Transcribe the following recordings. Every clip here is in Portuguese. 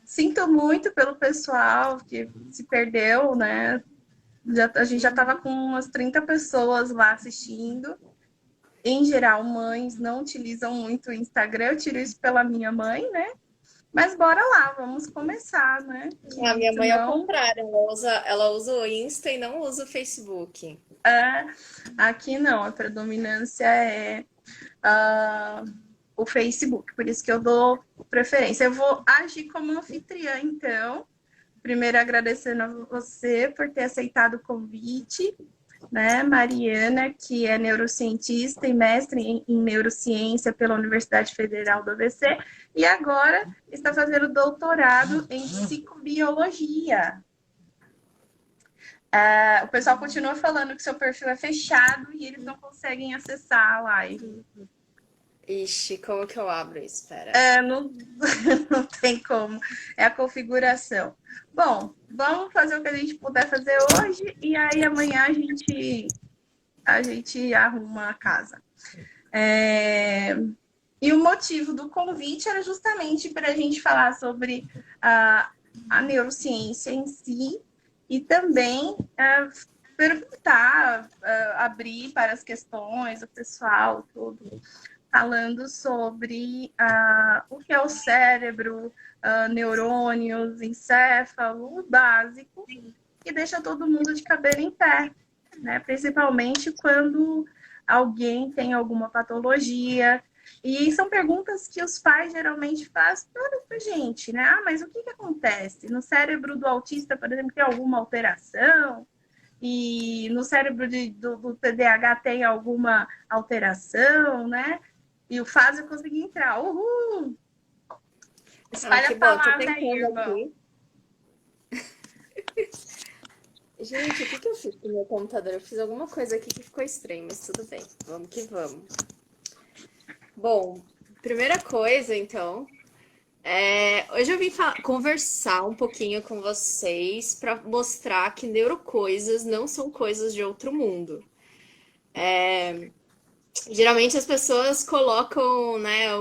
Sinto muito pelo pessoal que se perdeu, né? A gente já estava com umas 30 pessoas lá assistindo. Em geral, mães não utilizam muito o Instagram. Eu tiro isso pela minha mãe, né? Mas bora lá, vamos começar, né? A Que minha mãe é o senão, contrário, ela usa o Insta e não usa o Facebook. aqui não, a predominância é uh, o Facebook, por isso que eu dou preferência. Eu vou agir como anfitriã, então. Primeiro, agradecendo a você por ter aceitado o convite, né, Mariana, que é neurocientista e mestre em neurociência pela Universidade Federal do ABC, e agora está fazendo doutorado em psicobiologia. O pessoal continua falando que seu perfil é fechado e eles não conseguem acessar a live. Ixi, como que eu abro isso? Espera. Não, não tem como. É a configuração. Bom, vamos fazer o que a gente puder fazer hoje e aí amanhã a gente arruma a casa. É, E o motivo do convite era justamente para a gente falar sobre a neurociência em si e também perguntar, abrir para as questões, o pessoal, tudo, falando sobre o que é o cérebro, neurônios, encéfalo, o básico, que deixa todo mundo de cabelo em pé, né? Principalmente quando alguém tem alguma patologia. E são perguntas que os pais geralmente fazem para a gente, né? Mas o que, que acontece? No cérebro do autista, por exemplo, tem alguma alteração? E no cérebro do TDAH tem alguma alteração, né? E o fase eu consegui entrar. Uhul! Ah, Espalha que a bom, tô palavra aí, tentando irmão. aqui. Gente, o que que eu fiz com o meu computador? Eu fiz alguma coisa aqui que ficou estranho, mas tudo bem. Vamos que vamos. Bom, primeira coisa, então, hoje eu vim conversar um pouquinho com vocês para mostrar que neurocoisas não são coisas de outro mundo. Geralmente as pessoas colocam, né,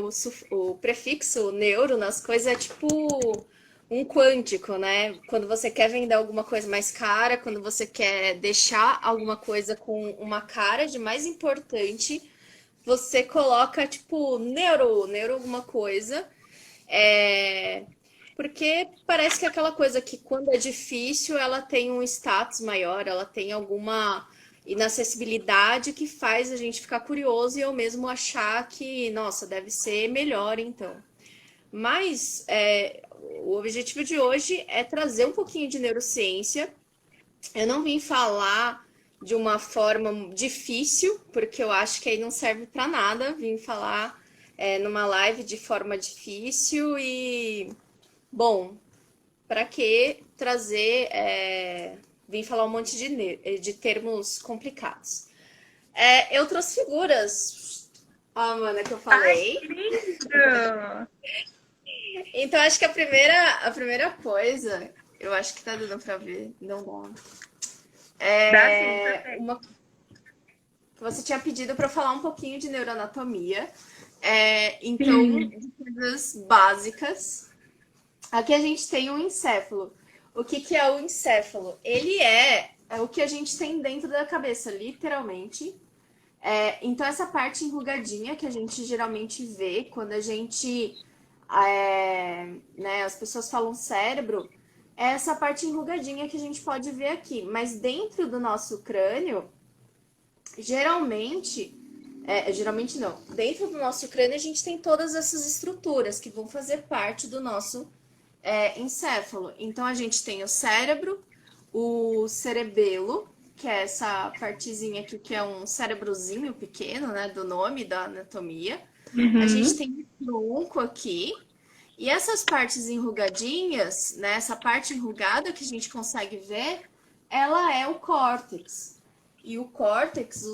o prefixo neuro nas coisas, é tipo um quântico, né? Quando você quer vender alguma coisa mais cara, quando você quer deixar alguma coisa com uma cara de mais importante, você coloca tipo neuro alguma coisa. É... Porque parece que é aquela coisa que quando é difícil, ela tem um status maior, ela tem alguma inacessibilidade que faz a gente ficar curioso e eu mesmo achar que, nossa, deve ser melhor então. Mas o objetivo de hoje é trazer um pouquinho de neurociência. Eu não vim falar de uma forma difícil, porque eu acho que aí não serve para nada. Vim falar numa live de forma difícil e, bom, para que trazer, vim falar um monte de termos complicados. Eu trouxe figuras, ó, mana, que eu Ai, falei. que lindo! Então, acho que a primeira coisa, eu acho que tá dando pra ver, não dá. Dá sim, Uma que você tinha pedido para falar um pouquinho de neuroanatomia. Então, sim. de coisas básicas. Aqui a gente tem um encéfalo. O que, que é o encéfalo? Ele é o que a gente tem dentro da cabeça, literalmente. Então, essa parte enrugadinha que a gente geralmente vê quando a gente. Né, as pessoas falam cérebro, é essa parte enrugadinha que a gente pode ver aqui. Mas dentro do nosso crânio, geralmente. Geralmente não. Dentro do nosso crânio, a gente tem todas essas estruturas que vão fazer parte do nosso encéfalo. Então, a gente tem o cérebro, o cerebelo, que é essa partezinha aqui, que é um cérebrozinho pequeno, né, do nome da anatomia. A gente Uhum. tem o tronco aqui. E essas partes enrugadinhas, né, essa parte enrugada que a gente consegue ver, ela é o córtex. E o córtex,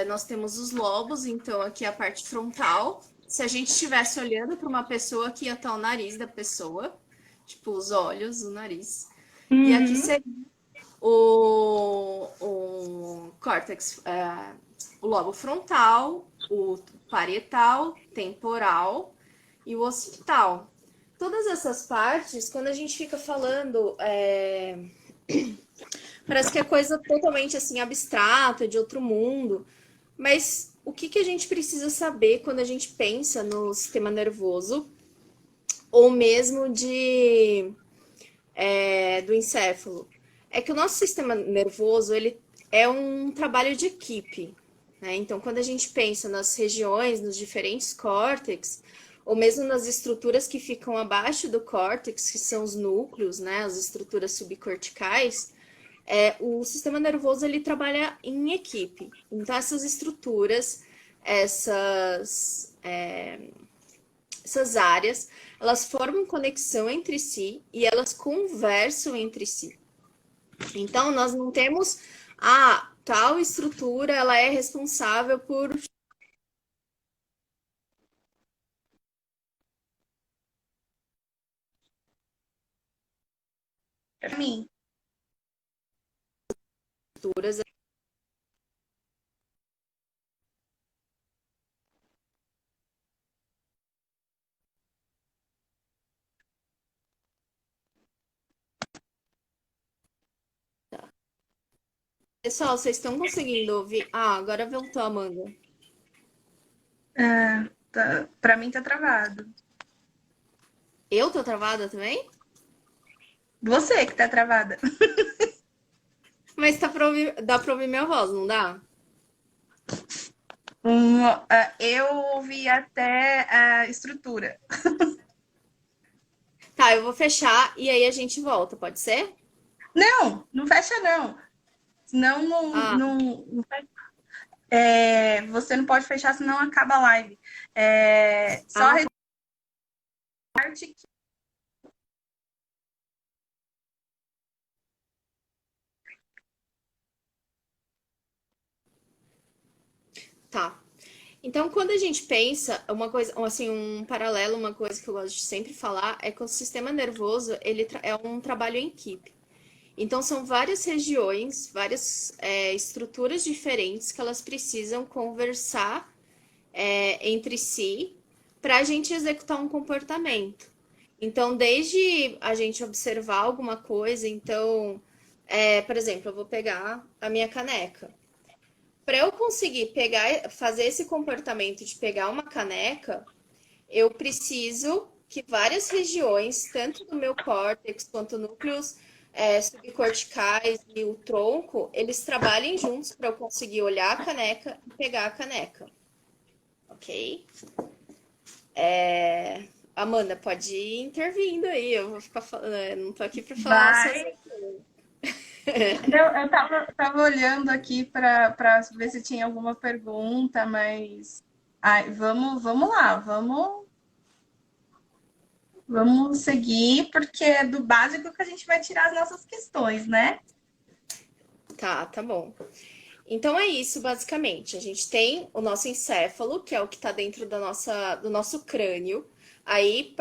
nós temos os lobos, então aqui a parte frontal. Se a gente estivesse olhando para uma pessoa, aqui ia estar o nariz da pessoa, tipo os olhos, o nariz. E aqui Uhum. seria o córtex, o lobo frontal, o parietal, temporal e o occipital. todas essas partes, quando a gente fica falando, parece que é coisa totalmente assim abstrata, de outro mundo. Mas o que que a gente precisa saber quando a gente pensa no sistema nervoso ou mesmo do encéfalo? É que o nosso sistema nervoso ele é um trabalho de equipe, né? Então, quando a gente pensa nas regiões, nos diferentes córtex, ou mesmo nas estruturas que ficam abaixo do córtex, que são os núcleos, né? As estruturas subcorticais, o sistema nervoso ele trabalha em equipe. Então, essas estruturas, essas áreas, elas formam conexão entre si e elas conversam entre si. Então, nós não temos tal estrutura, ela é responsável por Para mim. estruturas. Pessoal, vocês estão conseguindo ouvir? Ah, agora voltou, Amanda. Para mim tá travado. Eu tô travada também? Você que tá travada. Mas dá pra ouvir minha voz, não dá? Eu ouvi até a estrutura. Tá, eu vou fechar e aí a gente volta, pode ser? Não, não fecha não. Senão Ah, você não pode fechar, senão acaba a live. Só ah, a parte que tá. Então, quando a gente pensa, uma coisa, assim, um paralelo, uma coisa que eu gosto de sempre falar é que o sistema nervoso, é um trabalho em equipe. Então, são várias regiões, várias estruturas diferentes que elas precisam conversar entre si para a gente executar um comportamento. Então, desde a gente observar alguma coisa, então, por exemplo, eu vou pegar a minha caneca. Para eu conseguir pegar, fazer esse comportamento de pegar uma caneca, eu preciso que várias regiões, tanto do meu córtex quanto núcleos subcorticais e o tronco, eles trabalhem juntos para eu conseguir olhar a caneca e pegar a caneca, ok? Amanda, pode ir intervindo aí, eu vou ficar falando, não tô aqui para falar sozinha. vai. Eu tava olhando aqui para ver se tinha alguma pergunta, mas vamos lá, vamos seguir, porque é do básico que a gente vai tirar as nossas questões, né? Tá bom. Então é isso, basicamente. A gente tem o nosso encéfalo, que é o que está dentro do nosso crânio. Aí,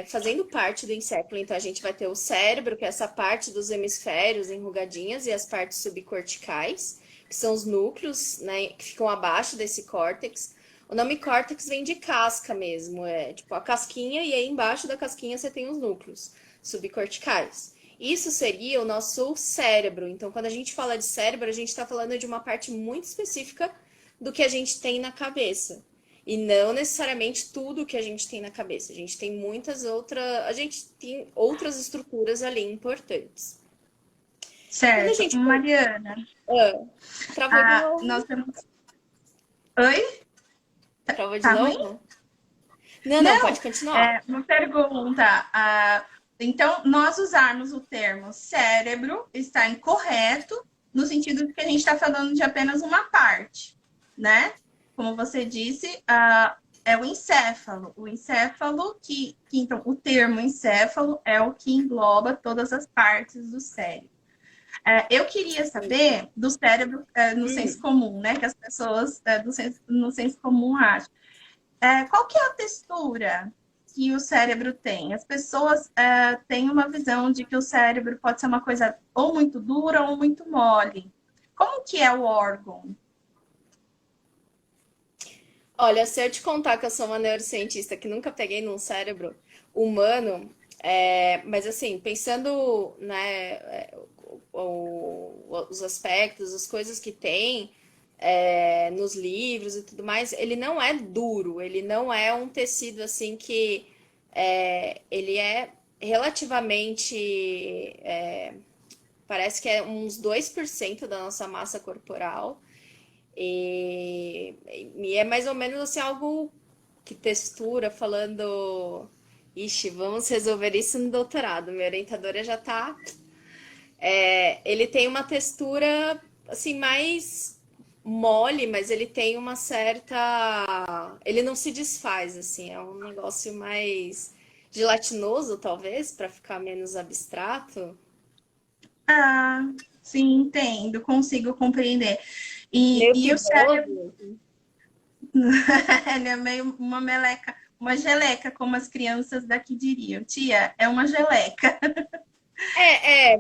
fazendo parte do encéfalo, então a gente vai ter o cérebro, que é essa parte dos hemisférios enrugadinhas, e as partes subcorticais, que são os núcleos, né, que ficam abaixo desse córtex. O nome córtex vem de casca mesmo, é tipo a casquinha, e aí embaixo da casquinha você tem os núcleos subcorticais. Isso seria o nosso cérebro. Então, quando a gente fala de cérebro, a gente está falando de uma parte muito específica do que a gente tem na cabeça. E não necessariamente tudo que a gente tem na cabeça. A gente tem muitas outras. A gente tem outras estruturas ali importantes. Quando a Certo. gente. Mariana, Ah, travou de nós novo? temos. Oi? Travou de Tá ruim? novo? Não, não, Não, pode continuar. uma pergunta. Então, nós usarmos o termo cérebro está incorreto, no sentido de que a gente está falando de apenas uma parte, né? Como você disse, é o encéfalo. O encéfalo, então, o termo encéfalo é o que engloba todas as partes do cérebro. Eu queria saber do cérebro no senso comum, né? Que as pessoas no senso comum acham. Qual que é a textura que o cérebro tem? As pessoas têm uma visão de que o cérebro pode ser uma coisa ou muito dura ou muito mole. Como que é o órgão? Olha, se eu te contar que eu sou uma neurocientista que nunca peguei num cérebro, humano, mas assim, pensando, né, os aspectos, as coisas que tem nos livros e tudo mais, ele não é duro, ele não é um tecido assim que ele é relativamente, parece que é uns 2% da nossa massa corporal. E é mais ou menos assim, algo que textura, falando. Ixi, vamos resolver isso no doutorado. Minha orientadora já tá. Ele tem uma textura assim mais mole, mas ele tem uma certa. Ele não se desfaz, assim, é um negócio mais gelatinoso, talvez, para ficar menos abstrato. Ah, sim, entendo, consigo compreender. E, Meio e o cérebro, fibroso. ele é meio uma meleca, uma geleca, como as crianças daqui diriam. Tia, é uma geleca.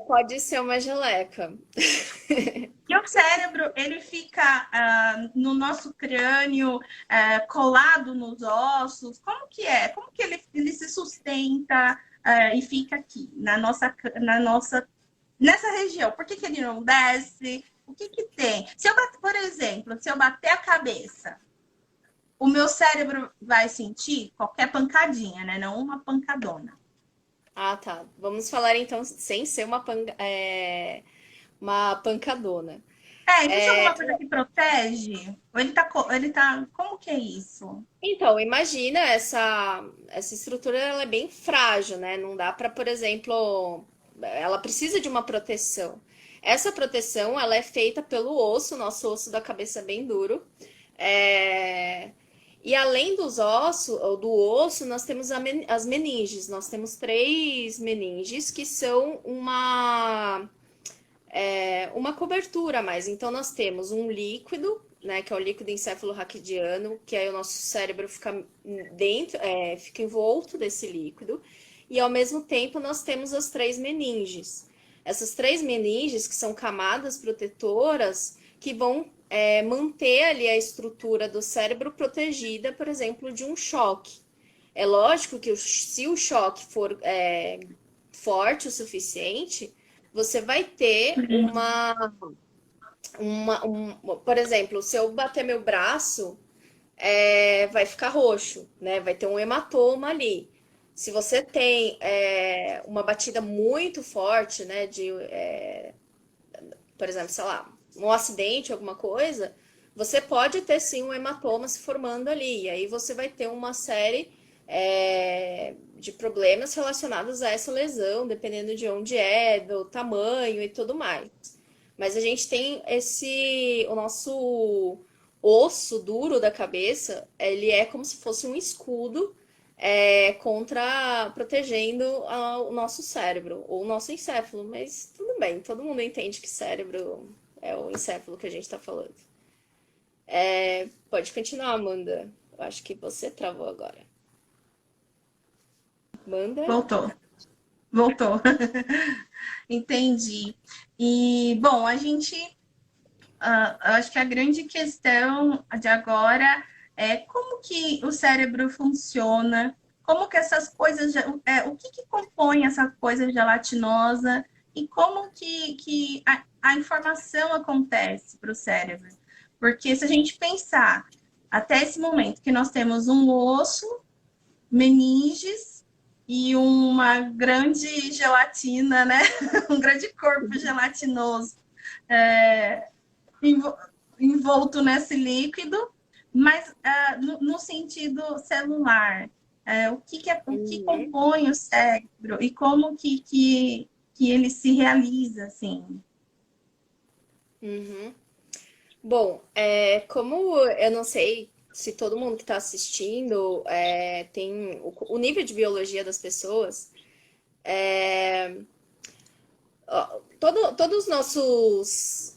Pode ser uma geleca. E o cérebro, ele fica no nosso crânio, colado nos ossos. Como que é? Como que ele se sustenta e fica aqui, nessa região? Por que que ele não desce? O que que tem? Se eu bater, por exemplo, se eu bater a cabeça, o meu cérebro vai sentir qualquer pancadinha, né? Não uma pancadona. Ah, tá. Vamos falar então sem ser uma pancadona. Existe alguma coisa que protege? Ou ele tá, como que é isso? Então, imagina essa estrutura, ela é bem frágil, né? Não dá para, por exemplo, ela precisa de uma proteção. Essa proteção, ela é feita pelo osso, nosso osso da cabeça é bem duro. É, E além dos ossos, ou do osso, nós temos as meninges. Nós temos três meninges que são uma cobertura a mais. Então, nós temos um líquido, né, que é o líquido encefalorraquidiano, que aí o nosso cérebro fica dentro, fica envolto desse líquido, e ao mesmo tempo nós temos as três meninges. Essas três meninges, que são camadas protetoras, que vão manter ali a estrutura do cérebro protegida, por exemplo, de um choque. É lógico que se o choque for forte o suficiente, você vai ter por exemplo, se eu bater meu braço, vai ficar roxo, né? Vai ter um hematoma ali. Se você tem uma batida muito forte, né, por exemplo, sei lá, um acidente, alguma coisa, você pode ter sim um hematoma se formando ali. E aí você vai ter uma série de problemas relacionados a essa lesão, dependendo de onde é, do tamanho e tudo mais. Mas a gente tem o nosso osso duro da cabeça, ele é como se fosse um escudo protegendo o nosso cérebro, ou o nosso encéfalo, mas tudo bem, todo mundo entende que cérebro é o encéfalo que a gente está falando. Pode continuar, Amanda. Eu acho que você travou agora. Amanda? Voltou, voltou. Entendi. E, bom, eu acho que a grande questão de agora é como que o cérebro funciona, como que essas coisas, o que que compõe essa coisa gelatinosa e como que a informação acontece para o cérebro. Porque se a gente pensar até esse momento que nós temos um osso, meninges e uma grande gelatina, né? Um grande corpo gelatinoso envolto nesse líquido, mas no sentido celular. O que Uhum, compõe o cérebro e como que ele se realiza, assim. uhum. Bom, como eu não sei se todo mundo que está assistindo tem o nível de biologia das pessoas, todos os nossos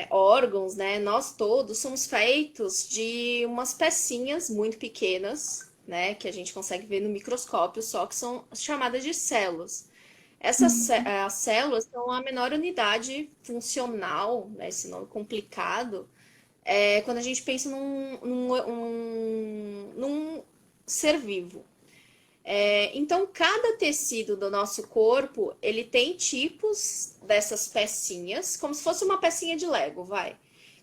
órgãos, né? Nós todos somos feitos de umas pecinhas muito pequenas, né? Que a gente consegue ver no microscópio, só que são chamadas de células. As células são a menor unidade funcional, né? Esse nome complicado, quando a gente pensa num ser vivo. Então, cada tecido do nosso corpo, ele tem tipos dessas pecinhas, como se fosse uma pecinha de Lego, vai.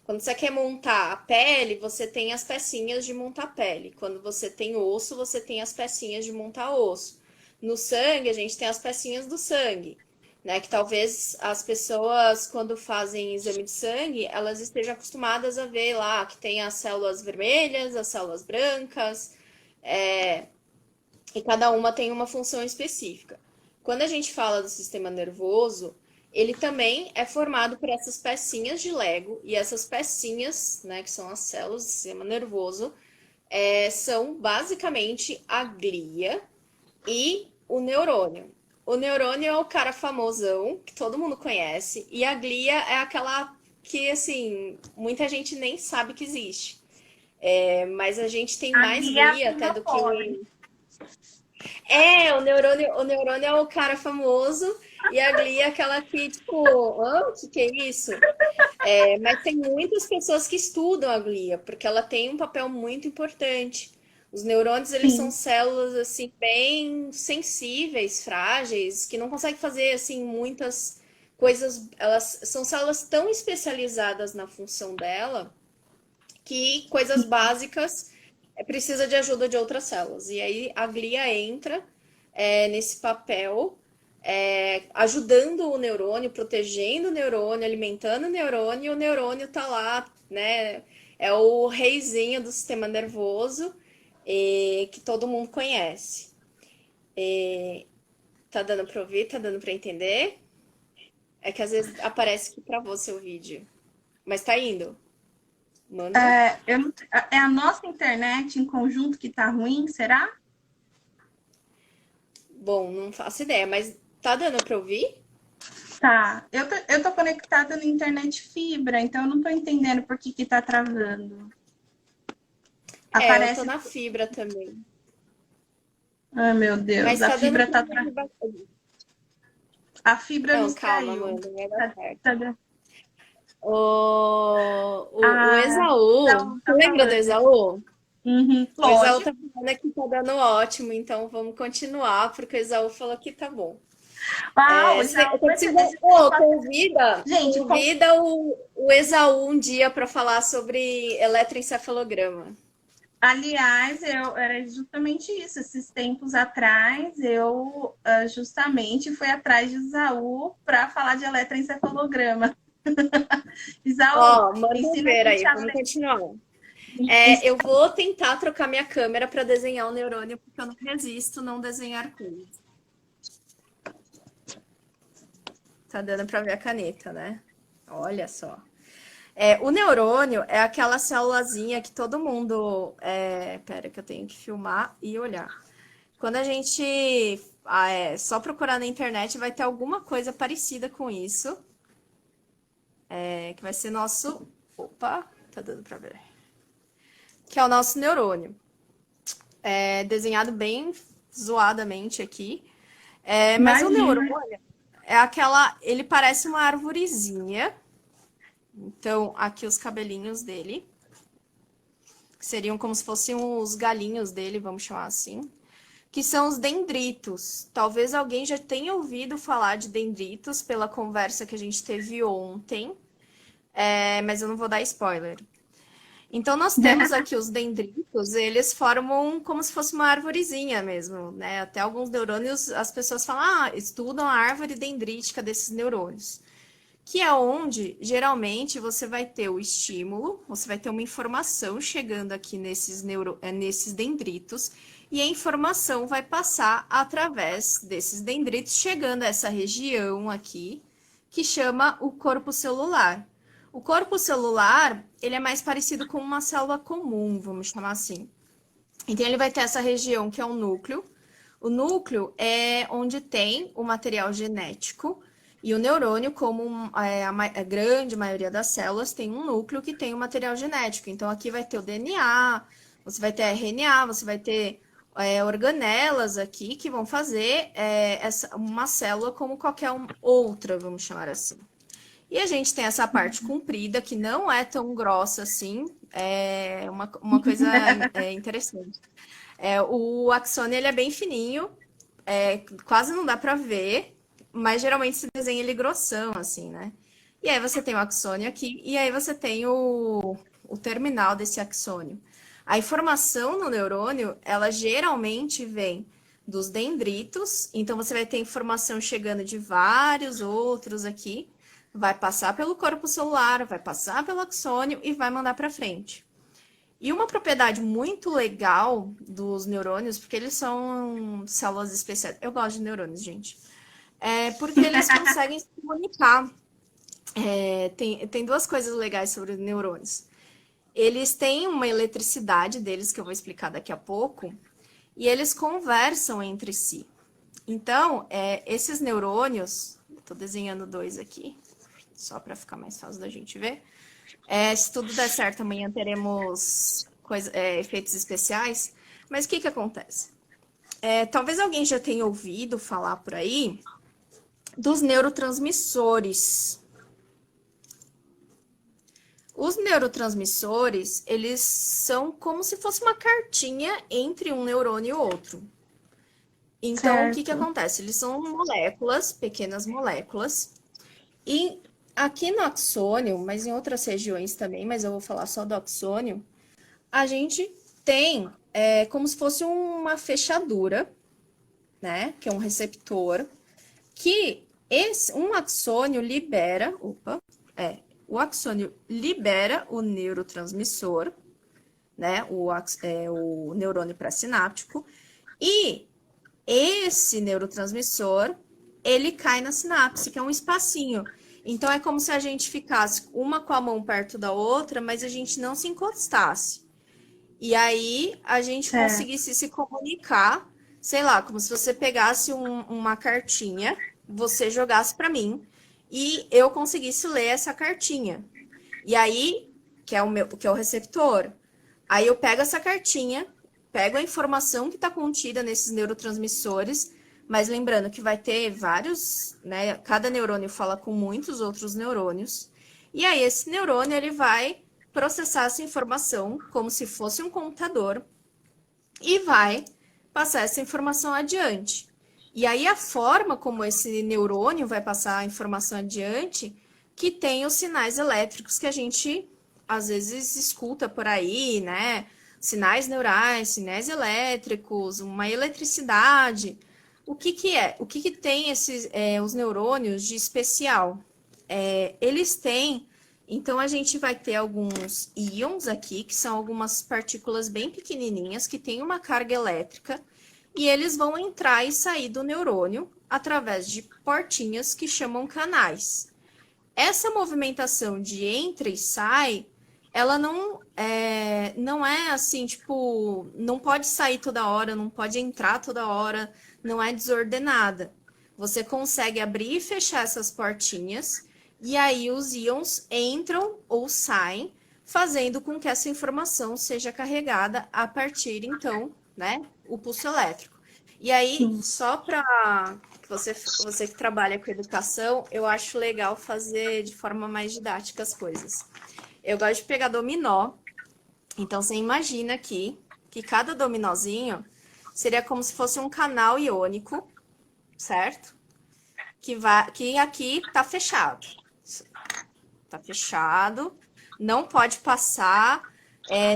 Quando você quer montar a pele, você tem as pecinhas de montar pele. Quando você tem osso, você tem as pecinhas de montar osso. No sangue, a gente tem as pecinhas do sangue, né? Que talvez as pessoas, quando fazem exame de sangue, elas estejam acostumadas a ver lá que tem as células vermelhas, as células brancas, e cada uma tem uma função específica. Quando a gente fala do sistema nervoso, ele também é formado por essas pecinhas de Lego, e essas pecinhas, né, que são as células do sistema nervoso, são basicamente a glia e o neurônio. O neurônio é o cara famosão, que todo mundo conhece, e a glia é aquela que, assim, muita gente nem sabe que existe. Mas a gente tem A mais guia glia até do que. pode. O neurônio é o cara famoso e a glia é aquela que, tipo, o que é isso? Mas tem muitas pessoas que estudam a glia, porque ela tem um papel muito importante. Os neurônios, eles são Sim. células, assim, bem sensíveis, frágeis, que não conseguem fazer, assim, muitas coisas. Elas são células tão especializadas na função dela que coisas básicas precisa de ajuda de outras células. E aí a glia entra nesse papel, ajudando o neurônio, protegendo o neurônio, alimentando o neurônio tá lá, né? É o reizinho do sistema nervoso que todo mundo conhece. Tá dando para ouvir? Tá dando para entender? É que às vezes aparece aqui para você o vídeo. Mas tá indo. Manda. É a nossa internet em conjunto que tá ruim, será? Bom, não faço ideia, mas tá dando para ouvir? Tá. Eu tô conectada na internet fibra, então eu não tô entendendo por que que tá travando. Eu tô Aparece. na fibra também. Ai, meu Deus, Mas a tá dando fibra pra tá. ouvir bastante. A fibra Não, nos calma, caiu. mano, vai dar Tá, certo. tá... O Ah, Esaú, Saul você tá lembra do falando. Esaú? Uhum, O Esaú lógico. tá falando que tá dando ótimo, então vamos continuar, porque o Esaú falou que tá bom. Ah, o Isaú, Convida, gente, convida o Esaú um dia para falar sobre eletroencefalograma. aliás, era justamente isso. Esses tempos atrás, eu justamente fui atrás de Isaú para falar de eletroencefalograma. Isaú, Ó, manda ensina a ver gente aí, a vamos ler. continuar. Eu vou tentar trocar minha câmera para desenhar o neurônio, porque eu não resisto não desenhar coisas. Tá dando para ver a caneta, né? Olha só. O neurônio é aquela célulazinha que todo mundo. Pera, que eu tenho que filmar e olhar. Quando a gente só procurar na internet, vai ter alguma coisa parecida com isso. Que vai ser nosso. Opa, tá dando para ver. Que é o nosso neurônio. Desenhado bem zoadamente aqui. Mas o Imagina. neurônio é aquela. Ele parece uma arvorezinha. Então, aqui os cabelinhos dele. Que seriam como se fossem os galinhos dele, vamos chamar assim. Que são os dendritos. Talvez alguém já tenha ouvido falar de dendritos pela conversa que a gente teve ontem. Mas eu não vou dar spoiler. Então, nós temos aqui os dendritos, eles formam como se fosse uma arvorezinha mesmo, né? Até alguns neurônios, as pessoas falam, estudam a árvore dendrítica desses neurônios. Que é onde, geralmente, você vai ter o estímulo, você vai ter uma informação chegando aqui nesses dendritos, e a informação vai passar através desses dendritos, chegando a essa região aqui, que chama o corpo celular. O corpo celular, ele é mais parecido com uma célula comum, vamos chamar assim. Então, ele vai ter essa região que é o núcleo. O núcleo é onde tem o material genético. E o neurônio, como a grande maioria das células, tem um núcleo que tem o material genético. Então, aqui vai ter o DNA, você vai ter RNA, você vai ter organelas aqui que vão fazer uma célula como qualquer outra, vamos chamar assim. E a gente tem essa parte comprida, que não é tão grossa assim, uma coisa interessante. O axônio, ele é bem fininho, quase não dá para ver, mas geralmente se desenha ele grossão, assim, né? E aí você tem o axônio aqui, e aí você tem o terminal desse axônio. A informação no neurônio, ela geralmente vem dos dendritos, então você vai ter informação chegando de vários outros aqui, vai passar pelo corpo celular, vai passar pelo axônio e vai mandar para frente. E uma propriedade muito legal dos neurônios, porque eles são células especiais. Eu gosto de neurônios, gente. Porque eles conseguem se comunicar. Tem duas coisas legais sobre os neurônios. Eles têm uma eletricidade deles, que eu vou explicar daqui a pouco, e eles conversam entre si. Então, esses neurônios, estou desenhando dois aqui, só para ficar mais fácil da gente ver. Se tudo der certo, amanhã teremos efeitos especiais. Mas o que acontece? Talvez alguém já tenha ouvido falar por aí dos neurotransmissores. Os neurotransmissores, eles são como se fosse uma cartinha entre um neurônio e outro. Então, o que acontece? Eles são moléculas, pequenas moléculas, e aqui no axônio, mas em outras regiões também, mas eu vou falar só do axônio, a gente tem como se fosse uma fechadura, né? Que é um receptor, que um axônio libera, o axônio libera o neurotransmissor, né? O neurônio pré-sináptico, e esse neurotransmissor, ele cai na sinapse, que é um espacinho. Então, é como se a gente ficasse uma com a mão perto da outra, mas a gente não se encostasse. E aí, a gente conseguisse se comunicar, sei lá, como se você pegasse uma cartinha, você jogasse para mim, e eu conseguisse ler essa cartinha. E aí, que é o receptor, aí eu pego essa cartinha, pego a informação que está contida nesses neurotransmissores, mas lembrando que vai ter vários, né? Cada neurônio fala com muitos outros neurônios. E aí esse neurônio, ele vai processar essa informação como se fosse um computador e vai passar essa informação adiante. E aí a forma como esse neurônio vai passar a informação adiante, que tem os sinais elétricos que a gente às vezes escuta por aí, né? Sinais neurais, sinais elétricos, uma eletricidade. O que é? O que tem os neurônios de especial? Eles têm, então a gente vai ter alguns íons aqui, que são algumas partículas bem pequenininhas, que têm uma carga elétrica, e eles vão entrar e sair do neurônio através de portinhas que chamam canais. Essa movimentação de entra e sai, ela não é assim, tipo, não pode sair toda hora, não pode entrar toda hora, não é desordenada. Você consegue abrir e fechar essas portinhas, e aí os íons entram ou saem, fazendo com que essa informação seja carregada a partir, então, né, o pulso elétrico. E aí, só para você que trabalha com educação, eu acho legal fazer de forma mais didática as coisas. Eu gosto de pegar dominó. Então, você imagina aqui que cada dominózinho seria como se fosse um canal iônico, certo? Que aqui está fechado. Está fechado, não pode passar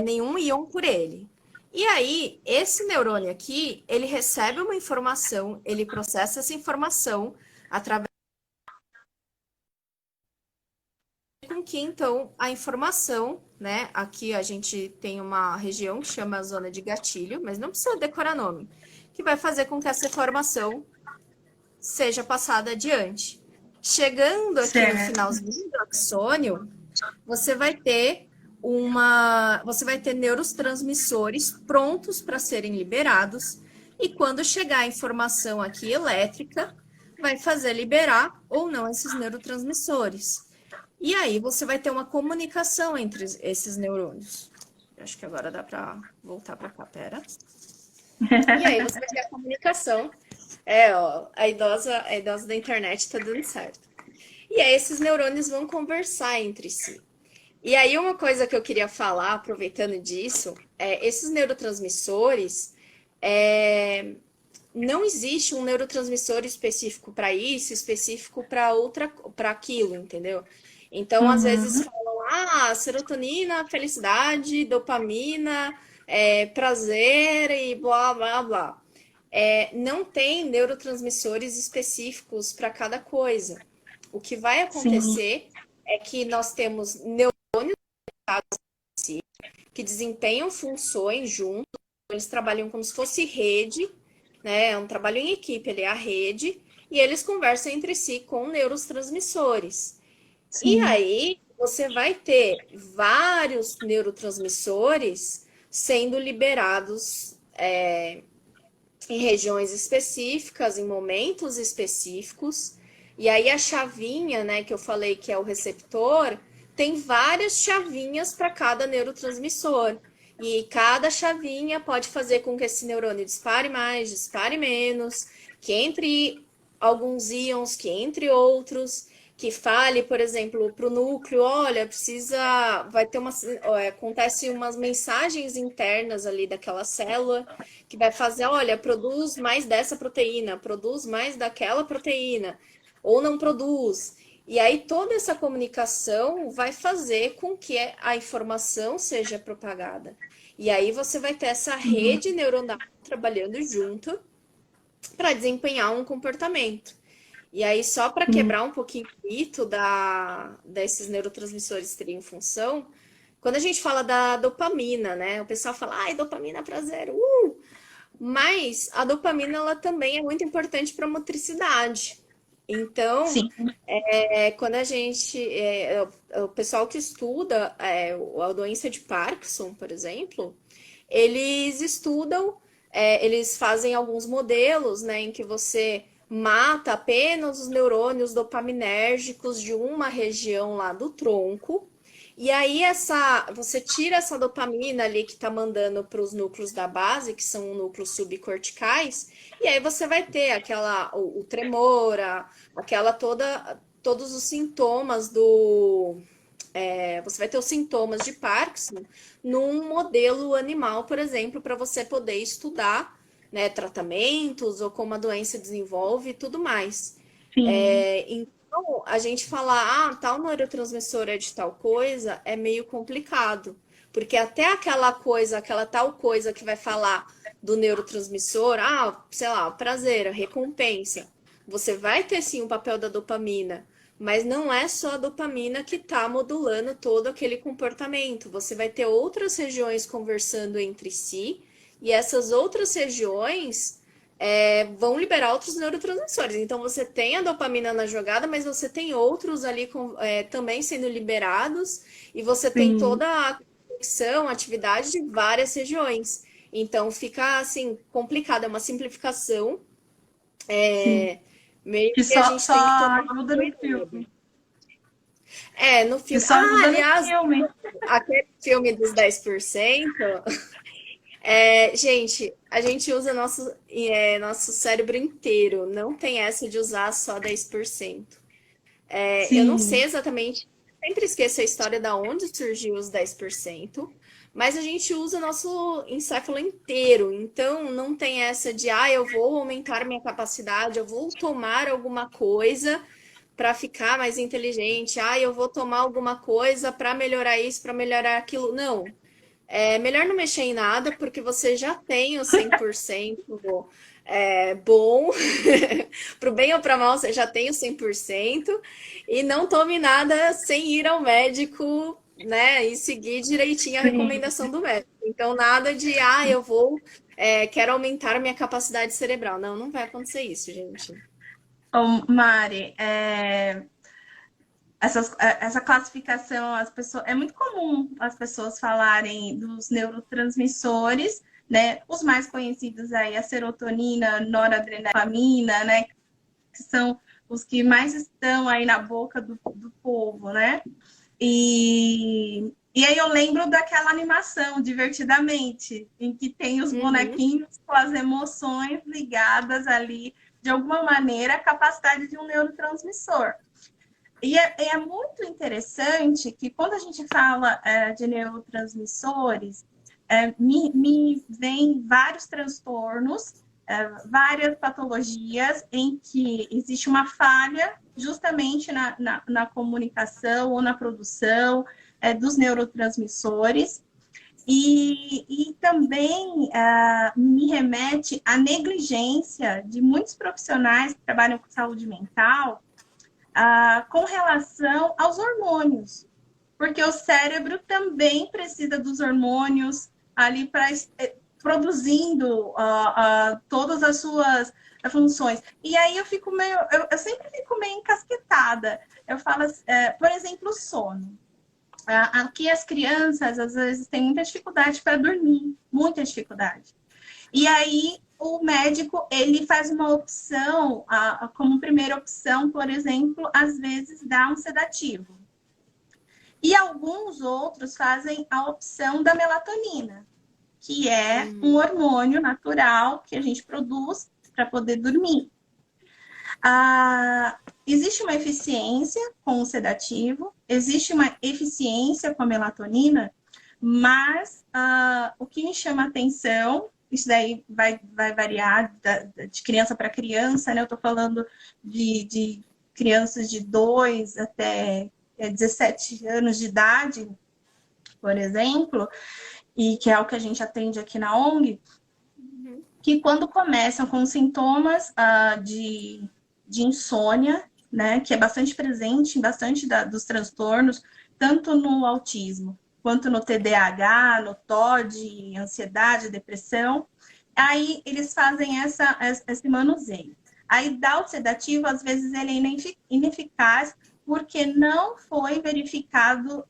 nenhum íon por ele. E aí, esse neurônio aqui, ele recebe uma informação, ele processa essa informação através com que, então, a informação, né? Aqui a gente tem uma região que chama a zona de gatilho, mas não precisa decorar nome, que vai fazer com que essa informação seja passada adiante. Chegando aqui no finalzinho do axônio, você vai ter neurotransmissores prontos para serem liberados, e quando chegar a informação aqui elétrica, vai fazer liberar ou não esses neurotransmissores. E aí você vai ter uma comunicação entre esses neurônios. Acho que agora dá para voltar para cá, pera. E aí você vai ter a comunicação. A idosa da internet tá dando certo. E aí esses neurônios vão conversar entre si. E aí uma coisa que eu queria falar, aproveitando disso, esses neurotransmissores, não existe um neurotransmissor específico para isso, específico para outra, para aquilo, entendeu? Então, às vezes Uhum. falam, serotonina, felicidade, dopamina, prazer e blá, blá, blá. Não tem neurotransmissores específicos para cada coisa. O que vai Sim, acontecer é que nós temos que desempenham funções juntos, eles trabalham como se fosse rede, né? É um trabalho em equipe, ele é a rede, e eles conversam entre si com neurotransmissores. E sim. aí você vai ter vários neurotransmissores sendo liberados em regiões específicas, em momentos específicos. E aí a chavinha, né, que eu falei que é o receptor, tem várias chavinhas para cada neurotransmissor. E cada chavinha pode fazer com que esse neurônio dispare mais, dispare menos, que entre alguns íons, que entre outros, que fale, por exemplo, para o núcleo, olha, precisa, vai ter uma, acontece umas mensagens internas ali daquela célula que vai fazer, olha, produz mais dessa proteína, produz mais daquela proteína, ou não produz. E aí toda essa comunicação vai fazer com que a informação seja propagada. E aí você vai ter essa Sim. rede neuronal trabalhando junto para desempenhar um comportamento. E aí, só para Sim. quebrar um pouquinho o mito desses neurotransmissores terem função, quando a gente fala da dopamina, né? O pessoal fala, ai, dopamina é prazer, mas a dopamina ela também é muito importante para a motricidade. Então, Sim. quando a gente. O pessoal que estuda a doença de Parkinson, por exemplo, eles estudam, eles fazem alguns modelos, né, em que você mata apenas os neurônios dopaminérgicos de uma região lá do tronco. E aí você tira essa dopamina ali que está mandando para os núcleos da base, que são núcleos subcorticais, e aí você vai ter o tremor, aquela todos os sintomas você vai ter os sintomas de Parkinson num modelo animal, por exemplo, para você poder estudar, né, tratamentos ou como a doença desenvolve e tudo mais. Sim. Então, a gente falar, tal neurotransmissor é de tal coisa, é meio complicado. Porque até aquela tal coisa que vai falar do neurotransmissor, sei lá, prazer, recompensa. Você vai ter sim o papel da dopamina, mas não é só a dopamina que está modulando todo aquele comportamento. Você vai ter outras regiões conversando entre si, e essas outras regiões vão liberar outros neurotransmissores. Então você tem a dopamina na jogada, mas você tem outros ali também sendo liberados, e você tem Sim. toda a conexão, atividade de várias regiões. Então fica assim complicado, é uma simplificação. Sim. Meio Que que a gente só tem que tomar ajuda no cuidado. filme. No Que filme. só ajuda no Aliás, filme. aquele filme dos 10%, gente, a gente usa nosso cérebro inteiro. Não tem essa de usar só 10%. Eu não sei Sim. exatamente, sempre esqueço a história da onde surgiu os 10%, mas a gente usa nosso encéfalo inteiro. Então, não tem essa de, eu vou aumentar minha capacidade, eu vou tomar alguma coisa para ficar mais inteligente. Eu vou tomar alguma coisa para melhorar isso, para melhorar aquilo. Não. É melhor não mexer em nada, porque você já tem o 100% bom. Para o bem ou para mal, você já tem o 100%. E não tome nada sem ir ao médico, né? E seguir direitinho a Sim. recomendação do médico. Então, nada de, quero aumentar a minha capacidade cerebral. Não, não vai acontecer isso, gente. Ô, Mari, essa classificação, é muito comum as pessoas falarem dos neurotransmissores, né? Os mais conhecidos aí, a serotonina, noradrenalina, né? Que são os que mais estão aí na boca do povo, né? E aí eu lembro daquela animação, Divertidamente, em que tem os Uhum. bonequinhos com as emoções ligadas ali, de alguma maneira, à capacidade de um neurotransmissor. E é muito interessante que quando a gente fala de neurotransmissores, me vem vários transtornos, várias patologias em que existe uma falha justamente na comunicação ou na produção dos neurotransmissores. E também me remete à negligência de muitos profissionais que trabalham com saúde mental com relação aos hormônios, porque o cérebro também precisa dos hormônios ali para produzindo todas as suas funções. E aí eu sempre fico meio encasquetada. Eu falo, por exemplo, o sono. Aqui as crianças, às vezes, têm muita dificuldade para dormir, muita dificuldade. E aí o médico, ele faz uma opção, como primeira opção, por exemplo, às vezes dá um sedativo. E alguns outros fazem a opção da melatonina, que é um hormônio natural que a gente produz para poder dormir. Existe uma eficiência com o sedativo, existe uma eficiência com a melatonina, mas o que me chama a atenção, isso daí vai variar de criança para criança, né? Eu estou falando de crianças de 2 até 17 anos de idade, por exemplo, e que é o que a gente atende aqui na ONG, que quando começam com sintomas de insônia, né, que é bastante presente em bastante dos transtornos, tanto no autismo quanto no TDAH, no TOD, ansiedade, depressão, aí eles fazem esse manuseio. Aí dá o sedativo, às vezes ele é ineficaz, porque não foi verificado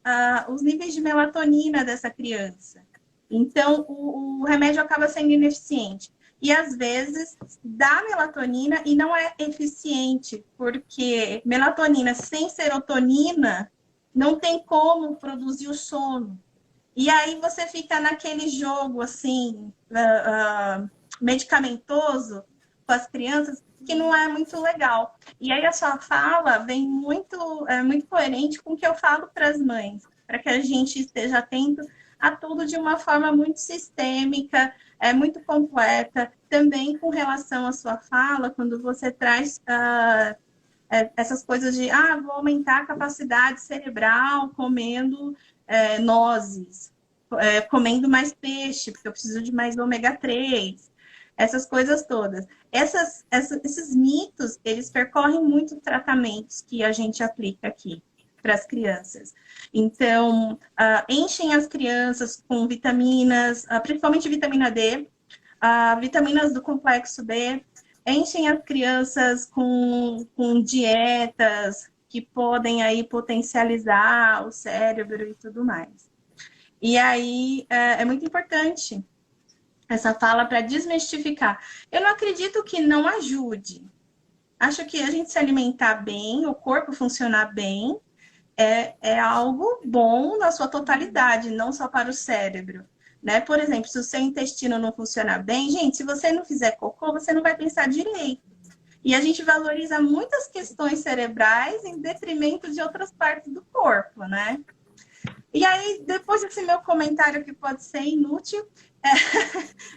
os níveis de melatonina dessa criança. Então, o remédio acaba sendo ineficiente. E, às vezes, dá melatonina e não é eficiente, porque melatonina sem serotonina não tem como produzir o sono. E aí você fica naquele jogo, assim, medicamentoso com as crianças, que não é muito legal. E aí a sua fala vem muito coerente com o que eu falo para as mães, para que a gente esteja atento a tudo de uma forma muito sistêmica, muito completa. Também com relação à sua fala, quando você traz essas coisas de vou aumentar a capacidade cerebral comendo nozes, comendo mais peixe, porque eu preciso de mais ômega 3, essas coisas todas. Esses mitos, eles percorrem muito tratamentos que a gente aplica aqui para as crianças. Então, enchem as crianças com vitaminas, principalmente vitamina D, vitaminas do complexo B, enchem as crianças com dietas que podem aí potencializar o cérebro e tudo mais. E aí é muito importante essa fala para desmistificar. Eu não acredito que não ajude. Acho que a gente se alimentar bem, o corpo funcionar bem, é algo bom na sua totalidade, não só para o cérebro. Né? Por exemplo, se o seu intestino não funcionar bem, gente, se você não fizer cocô, você não vai pensar direito. E a gente valoriza muitas questões cerebrais em detrimento de outras partes do corpo, né? E aí, depois desse meu comentário que pode ser inútil,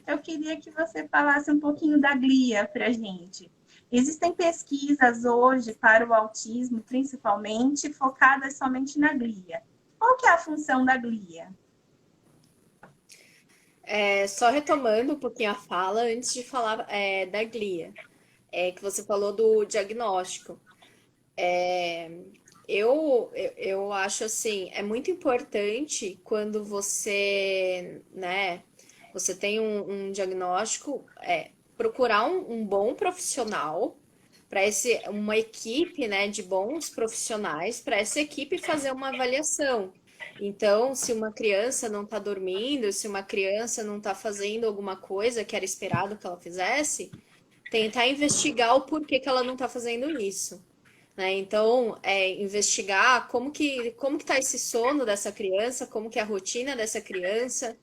eu queria que você falasse um pouquinho da glia para a gente. Existem pesquisas hoje para o autismo, principalmente, focadas somente na glia. Qual que é a função da glia? Só retomando um pouquinho a fala, antes de falar da glia, que você falou do diagnóstico. Eu acho assim, é muito importante quando você, né, você tem um diagnóstico, procurar um bom profissional para uma equipe, né, de bons profissionais para essa equipe fazer uma avaliação. Então, se uma criança não está dormindo, se uma criança não está fazendo alguma coisa que era esperado que ela fizesse, tentar investigar o porquê que ela não está fazendo isso. Né? Então, investigar como que tá esse sono dessa criança, como que é a rotina dessa criança,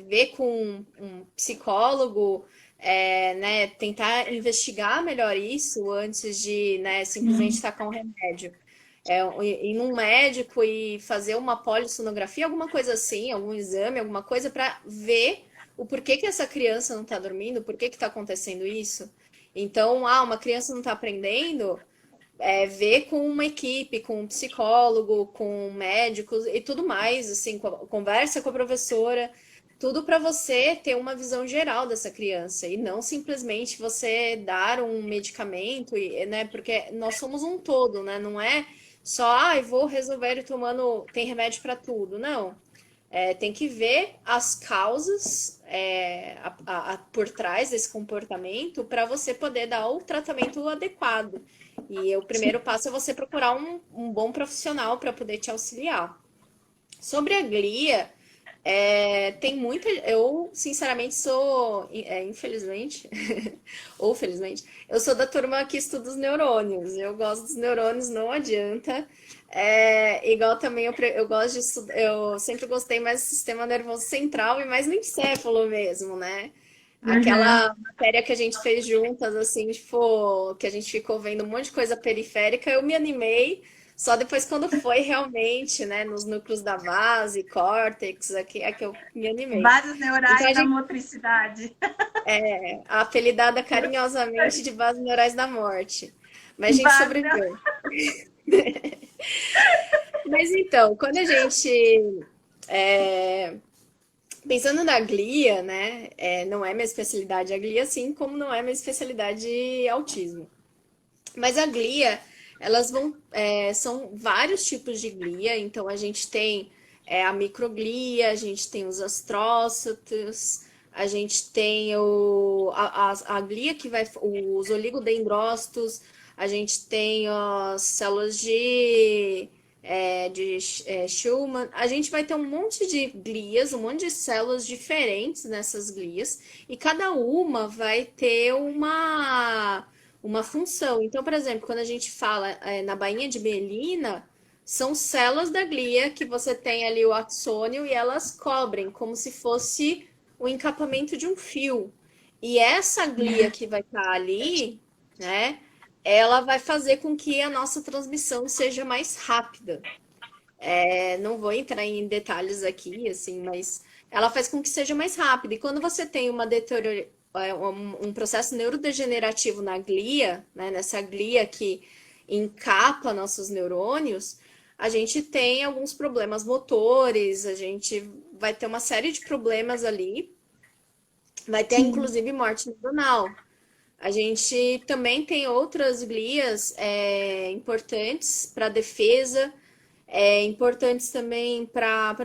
ver com um psicólogo, né, tentar investigar melhor isso antes de, né, simplesmente tacar um remédio. ir num médico e fazer uma polissonografia, alguma coisa assim, algum exame, alguma coisa para ver o porquê que essa criança não está dormindo, por que que está acontecendo isso. Então, uma criança não está aprendendo, ver com uma equipe, com um psicólogo, com médicos e tudo mais, assim, conversa com a professora, tudo para você ter uma visão geral dessa criança e não simplesmente você dar um medicamento, né? Porque nós somos um todo, né? Não é só, vou resolver e tomando, tem remédio para tudo. Não. Tem que ver as causas por trás desse comportamento para você poder dar o tratamento adequado. E o primeiro passo é você procurar um bom profissional para poder te auxiliar. Sobre a glia, tem muita. Eu, sinceramente, sou, infelizmente, ou felizmente, eu sou da turma que estuda os neurônios. Eu gosto dos neurônios, não adianta. Igual também eu gosto de estudar, eu sempre gostei mais do sistema nervoso central e mais no encéfalo mesmo, né? Uhum. Aquela matéria que a gente fez juntas, assim, tipo, que a gente ficou vendo um monte de coisa periférica, eu me animei. Só depois quando foi realmente, né, nos núcleos da base, córtex, é que eu me animei. Bases Então neurais a da gente motricidade. apelidada carinhosamente de bases neurais da morte. Mas a gente Base sobreviveu. Mas então, quando a gente pensando na glia, né, não é minha especialidade a glia, assim como não é minha especialidade autismo. Mas a glia, elas vão, são vários tipos de glia. Então a gente tem a microglia, a gente tem os astrócitos, a gente tem a glia que vai, os oligodendrócitos, a gente tem as células de Schumann. A gente vai ter um monte de glias, um monte de células diferentes nessas glias, e cada uma vai ter uma função. Então, por exemplo, quando a gente fala na bainha de mielina, são células da glia que você tem ali o axônio e elas cobrem como se fosse o encapamento de um fio. E essa glia que vai estar ali, né, ela vai fazer com que a nossa transmissão seja mais rápida. Não vou entrar em detalhes aqui, assim, mas ela faz com que seja mais rápida. E quando você tem uma um processo neurodegenerativo na glia, né, nessa glia que encapa nossos neurônios, a gente tem alguns problemas motores, a gente vai ter uma série de problemas ali, vai ter Sim. inclusive morte neuronal. A gente também tem outras glias importantes para defesa, importantes também para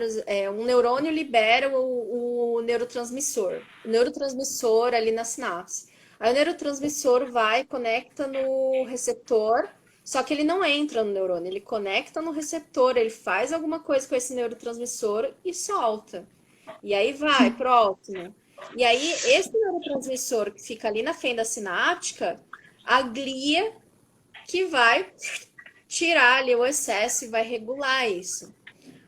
um neurônio libera o neurotransmissor. O neurotransmissor ali na sinapse. Aí o neurotransmissor vai, conecta no receptor, só que ele não entra no neurônio, ele conecta no receptor, ele faz alguma coisa com esse neurotransmissor e solta. E aí vai, próximo. E aí, esse neurotransmissor que fica ali na fenda sináptica, a glia que vai tirar ali o excesso e vai regular isso.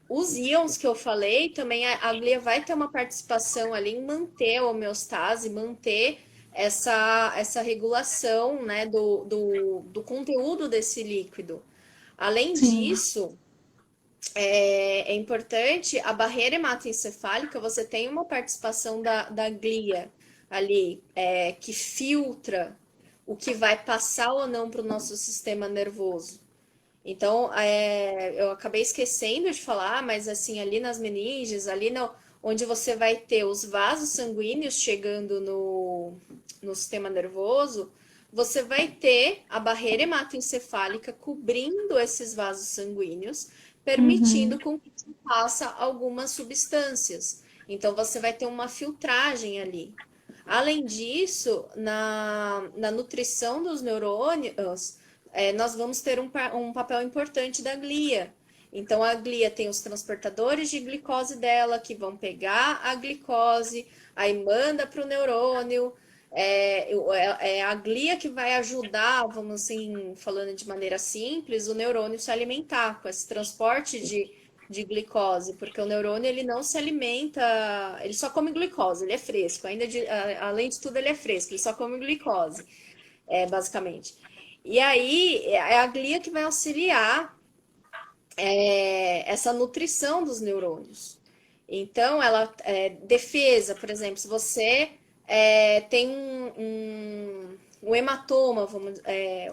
Os íons que eu falei, também a glia vai ter uma participação ali em manter a homeostase, manter essa regulação, né, do conteúdo desse líquido. Além Sim. disso, é importante, a barreira hematoencefálica, você tem uma participação da glia ali, que filtra o que vai passar ou não para o nosso sistema nervoso. Então, eu acabei esquecendo de falar, mas assim, ali nas meninges, ali onde você vai ter os vasos sanguíneos chegando no sistema nervoso, você vai ter a barreira hematoencefálica cobrindo esses vasos sanguíneos, Uhum. permitindo com que se passe algumas substâncias. Então, você vai ter uma filtragem ali. Além disso, na nutrição dos neurônios, nós vamos ter um papel importante da glia. Então, a glia tem os transportadores de glicose dela, que vão pegar a glicose, aí manda para o neurônio. É a glia que vai ajudar, vamos assim, falando de maneira simples, o neurônio se alimentar com esse transporte de glicose, porque o neurônio ele não se alimenta, ele só come glicose, ele é fresco, além de tudo ele é fresco, ele só come glicose, basicamente. E aí é a glia que vai auxiliar. essa nutrição dos neurônios. Então, ela defesa, por exemplo, se você tem um hematoma,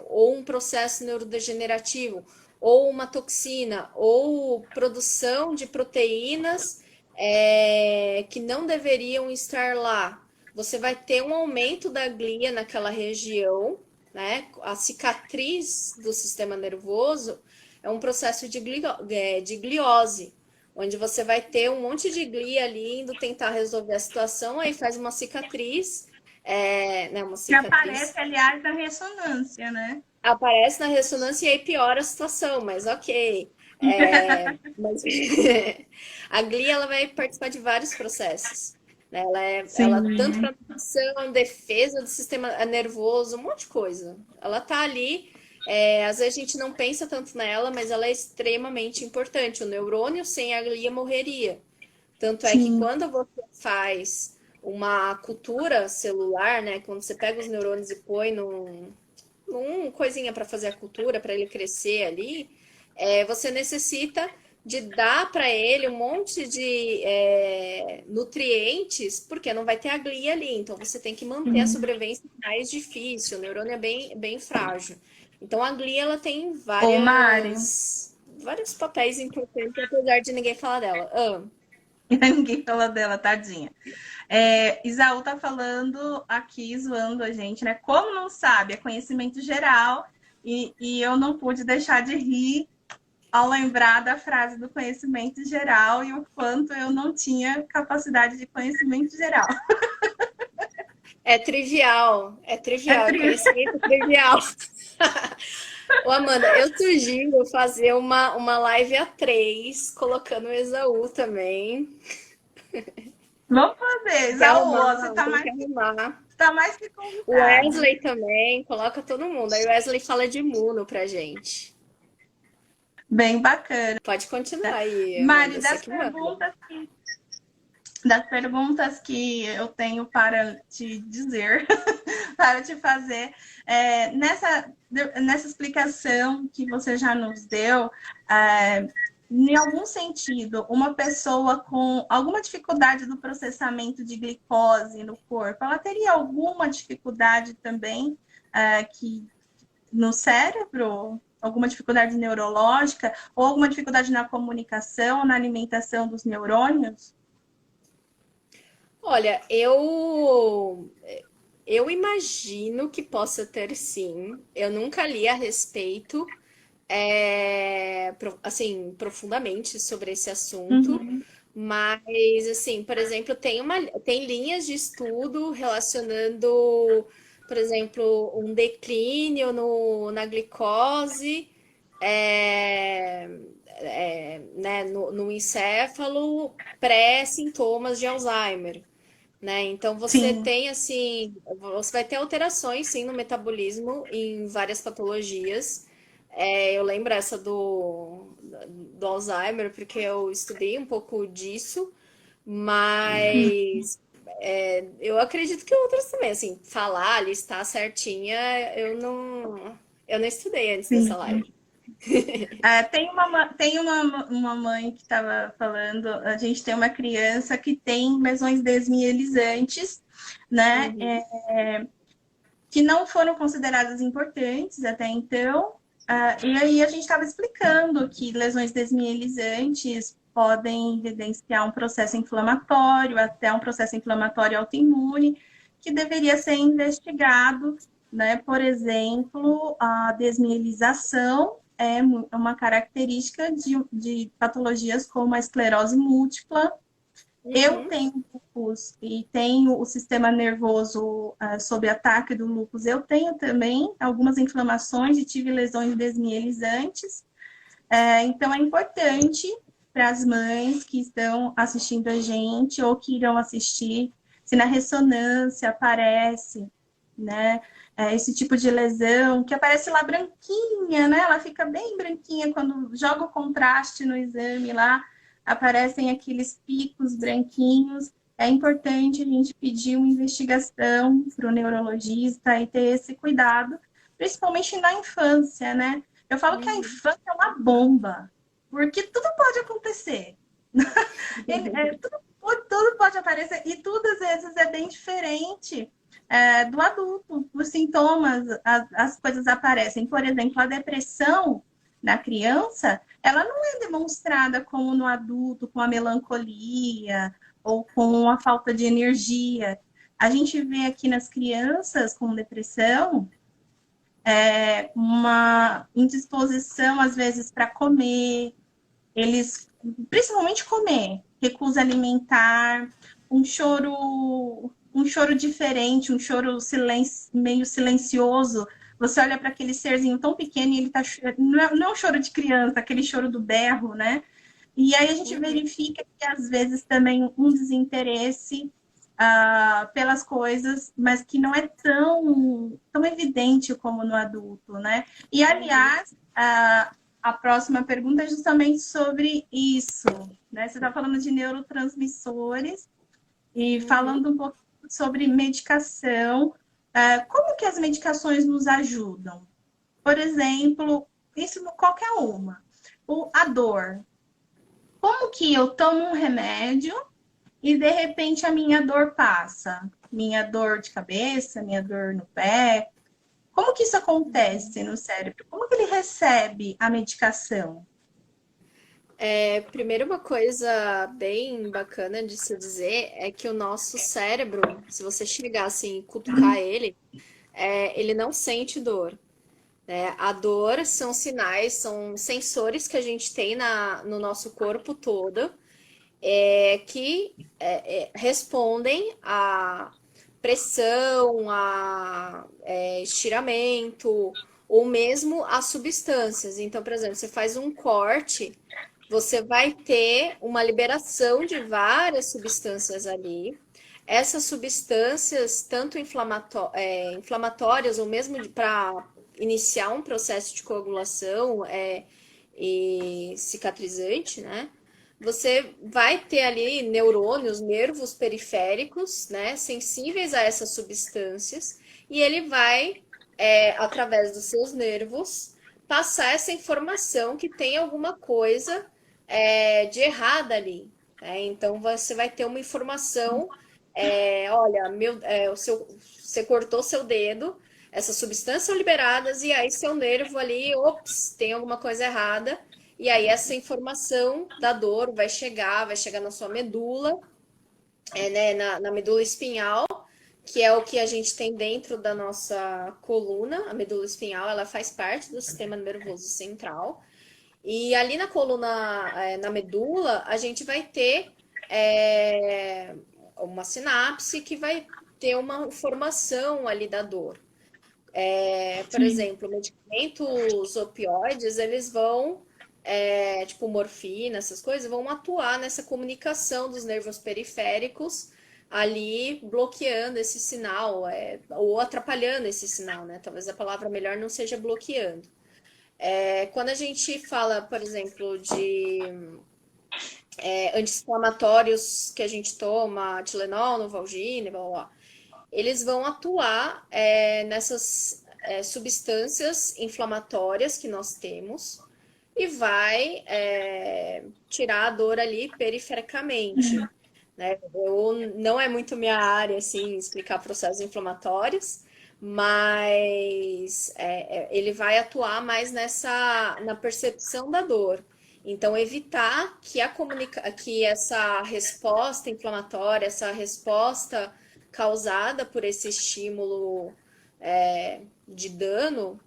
ou um processo neurodegenerativo, ou uma toxina, ou produção de proteínas que não deveriam estar lá. Você vai ter um aumento da glia naquela região, né? A cicatriz do sistema nervoso é um processo de gliose, onde você vai ter um monte de glia ali indo tentar resolver a situação, aí faz uma cicatriz, né, uma Que aparece, cicatriz, aliás, na ressonância, né? aparece na ressonância e aí piora a situação, mas ok. Mas a glia ela vai participar de vários processos. Né? Ela tanto Sim, para nutrição, defesa do sistema nervoso, um monte de coisa. Ela tá ali. Às vezes a gente não pensa tanto nela, mas ela é extremamente importante. O neurônio sem a glia morreria. Tanto é que sim. quando você faz uma cultura celular, né? Quando você pega os neurônios e põe num coisinha para fazer a cultura, para ele crescer ali, você necessita de dar para ele um monte de nutrientes, porque não vai ter a glia ali. Então você tem que manter a Sim. sobrevivência mais difícil. O neurônio é bem frágil. Então a glia ela tem Ô, Mari, vários papéis importantes, apesar de ninguém falar dela. ninguém fala dela, tadinha. Isaú tá falando aqui, zoando a gente, né? Como não sabe, é conhecimento geral, e eu não pude deixar de rir ao lembrar da frase do conhecimento geral e o quanto eu não tinha capacidade de conhecimento geral. É É trivial, é triste. conhecimento trivial. Ô, Amanda, eu sugiro fazer uma live a três, colocando o Exaú também. Vamos fazer, Tem que Isaú, arrumar, ó, você tem que arrumar. tá mais que O convidado. Wesley também, coloca todo mundo. Aí o Wesley fala de Muno pra gente. Bem bacana. Pode continuar aí, Mari, Amanda, você que manda. das perguntas que eu tenho para te dizer, para te fazer, nessa explicação que você já nos deu, em algum sentido, uma pessoa com alguma dificuldade no processamento de glicose no corpo, ela teria alguma dificuldade também que no cérebro? Alguma dificuldade neurológica ou alguma dificuldade na comunicação, na alimentação dos neurônios? Olha, eu imagino que possa ter sim. Eu nunca li a respeito, assim, profundamente sobre esse assunto. Uhum. Mas, assim, por exemplo, tem linhas de estudo relacionando, por exemplo, um declínio na glicose, né, no encéfalo, pré-sintomas de Alzheimer, né? Então, você Sim, tem, assim, você vai ter alterações, sim, no metabolismo em várias patologias. Eu lembro essa do Alzheimer, porque eu estudei um pouco disso, mas eu acredito que outras também, assim, falar, listar certinha, eu não estudei antes dessa sim. live. Tem uma mãe que estava falando, a gente tem uma criança que tem lesões desmielinizantes, né? Uhum. Que não foram consideradas importantes até então. E aí a gente estava explicando que lesões desmielinizantes podem evidenciar um processo inflamatório, até um processo inflamatório autoimune, que deveria ser investigado, né? Por exemplo, a desmielinização é uma característica de patologias como a esclerose múltipla. Eu Uhum. tenho lúpus e tenho o sistema nervoso sob ataque do lúpus. Eu tenho também algumas inflamações e tive lesões desmielinizantes. Então, é importante para as mães que estão assistindo a gente ou que irão assistir, se na ressonância aparece, né, esse tipo de lesão, que aparece lá branquinha, né? Ela fica bem branquinha quando joga o contraste no exame lá, aparecem aqueles picos branquinhos. É importante a gente pedir uma investigação para o neurologista e ter esse cuidado, principalmente na infância, né? Eu falo que a Uhum. infância é uma bomba, porque tudo pode acontecer. Tudo pode aparecer e tudo às vezes é bem diferente do adulto. Os sintomas, as coisas aparecem. Por exemplo, a depressão na criança, ela não é demonstrada como no adulto, com a melancolia ou com a falta de energia. A gente vê aqui nas crianças com depressão uma indisposição, às vezes, para comer, eles, principalmente comer, recusa alimentar, um choro diferente, um choro meio silencioso. Você olha para aquele serzinho tão pequeno e ele tá não é um choro de criança, aquele choro do berro, né? E aí a gente verifica que às vezes também um desinteresse pelas coisas, mas que não é tão evidente como no adulto, né? E aliás, a próxima pergunta é justamente sobre isso, né? Você está falando de neurotransmissores e falando um pouco sobre medicação. Como que as medicações nos ajudam? Por exemplo, isso qualquer uma. A dor. Como que eu tomo um remédio e de repente a minha dor passa? Minha dor de cabeça, minha dor no pé. Como que isso acontece no cérebro? Como que ele recebe a medicação? Primeiro, uma coisa bem bacana de se dizer é que o nosso cérebro, se você chegar assim e cutucar ele não sente dor. Né? A dor são sinais, são sensores que a gente tem no nosso corpo todo, que respondem a pressão, a estiramento, ou mesmo a substâncias. Então, por exemplo, você faz um corte, você vai ter uma liberação de várias substâncias ali. Essas substâncias, tanto inflamatórias ou mesmo para iniciar um processo de coagulação e cicatrizante, né? Você vai ter ali neurônios, nervos periféricos, né, sensíveis a essas substâncias, e ele vai, através dos seus nervos, passar essa informação que tem alguma coisa de errada ali. Né? Então você vai ter uma informação, olha, você cortou seu dedo, essas substâncias são liberadas, e aí seu nervo ali, ops, tem alguma coisa errada. E aí essa informação da dor vai chegar na sua medula, né, na medula espinhal, que é o que a gente tem dentro da nossa coluna. A medula espinhal, ela faz parte do sistema nervoso central. E ali na coluna, na medula, a gente vai ter uma sinapse que vai ter uma formação ali da dor. Por exemplo, medicamentos opioides, eles vão, tipo morfina, essas coisas, vão atuar nessa comunicação dos nervos periféricos ali, bloqueando esse sinal, ou atrapalhando esse sinal, né? Talvez a palavra melhor não seja bloqueando. Quando a gente fala, por exemplo, de anti-inflamatórios que a gente toma, Tilenol, Novalgina, blá, blá, blá, eles vão atuar nessas substâncias inflamatórias que nós temos e vai tirar a dor ali perifericamente. Né? Não é muito minha área, assim, explicar processos inflamatórios, mas ele vai atuar mais na percepção da dor. Então, evitar que essa resposta inflamatória, essa resposta causada por esse estímulo de dano,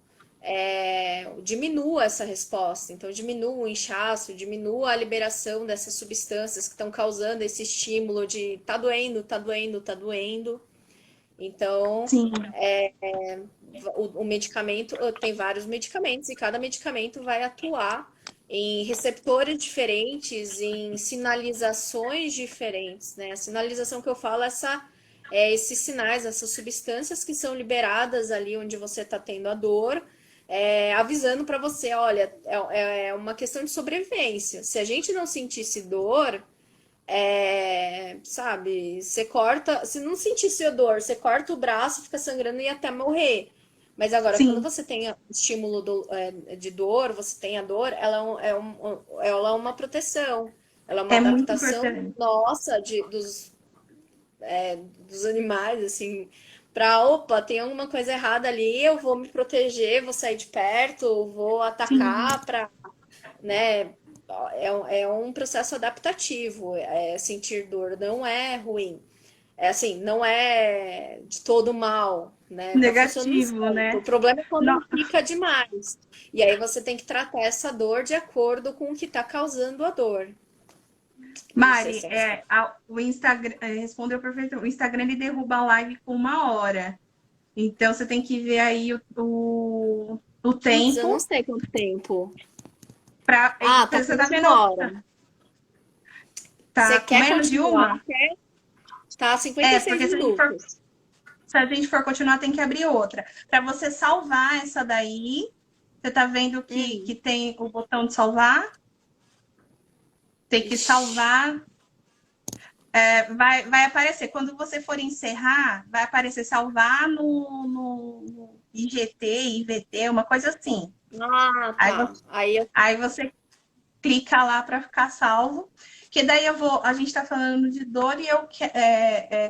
diminua essa resposta. Então, diminua o inchaço, diminua a liberação dessas substâncias que estão causando esse estímulo de tá doendo, tá doendo, tá doendo. Então, o medicamento, tem vários medicamentos e cada medicamento vai atuar em receptores diferentes, em sinalizações diferentes, né? A sinalização que eu falo é esses sinais, essas substâncias que são liberadas ali onde você está tendo a dor, avisando para você, olha, é uma questão de sobrevivência. Se a gente não sentisse dor, sabe, você corta, se não sentisse a dor, você corta o braço, fica sangrando e ia até morrer. Mas agora, quando Sim, você tem estímulo de dor, você tem a dor, ela ela é uma proteção. Ela é uma é muito adaptação importante. nossa dos animais, assim, pra, opa, tem alguma coisa errada ali, eu vou me proteger, vou sair de perto, vou Sim, atacar pra, né? É um processo adaptativo. Sentir dor não é ruim. É assim, não é de todo mal, né? Tá funcionando negativo, certo. O né? problema é quando Não, fica demais. E aí você tem que tratar essa dor de acordo com o que tá causando a dor. Não sei Mari, se eu respondi. o Instagram respondeu perfeitamente. O Instagram ele derruba a live com 1 hora. Então você tem que ver aí o Putz, eu não tempo sei quanto tempo. para. Ah, tá Você com tá vendo? 1 hora. Você Tá com quer menos de continuar? uma? Tá É, 56 porque minutos. se a gente for continuar, tem que abrir outra. Para você salvar essa daí, você tá vendo que Hum. tem o botão de salvar? Tem que Ixi. salvar. Vai aparecer. Quando você for encerrar, vai aparecer salvar no IGT, IVT, uma coisa assim. Ah, Aí tá. você, Aí eu. aí você clica lá para ficar salvo. Que daí a gente está falando de dor e eu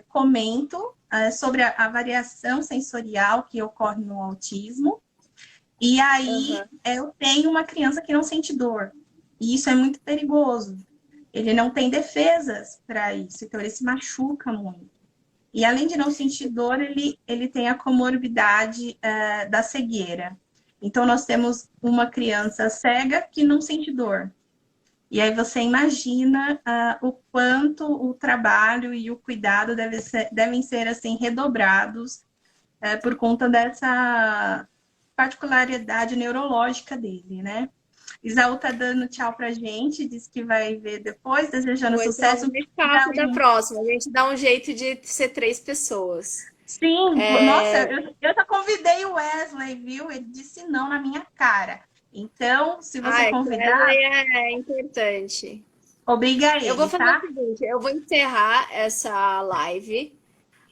comento sobre a variação sensorial que ocorre no autismo. E aí Aham. eu tenho uma criança que não sente dor. E isso é muito perigoso. Ele não tem defesas para isso, então ele se machuca muito. E além de não sentir dor, ele tem a comorbidade da cegueira. Então, nós temos uma criança cega que não sente dor. E aí você imagina o quanto o trabalho e o cuidado devem ser assim redobrados por conta dessa particularidade neurológica dele, né? Isaú tá dando tchau pra gente, disse que vai ver depois, desejando Pois eu sucesso. não me escapo da próxima. A gente dá um jeito de ser 3 pessoas. Sim, nossa, eu já convidei o Wesley, viu? Ele disse não na minha cara. Então, se você Ah, que o Wesley convidar, é importante. obriga Eu vou ele, fazer o tá? seguinte, eu vou encerrar essa live.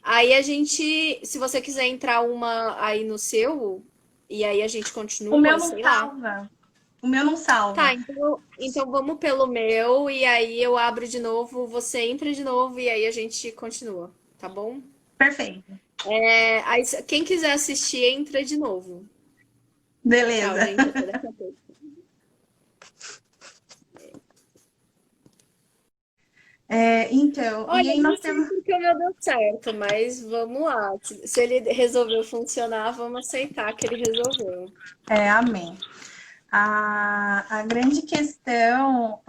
Aí a gente, se você quiser entrar uma aí no seu, e aí a gente O meu continua, não sei lá. salva. O meu não Tá, salva. então vamos pelo meu, e aí eu abro de novo, você entra de novo, e aí a gente continua, tá bom? Perfeito. Aí, quem quiser assistir, entra de novo. Tchau, Beleza. gente, até daqui a pouco. Então, e Olha, aí eu não nós sei temos. porque o meu deu certo, mas vamos lá. Se ele resolveu funcionar, vamos aceitar que ele resolveu. Amém. A grande questão,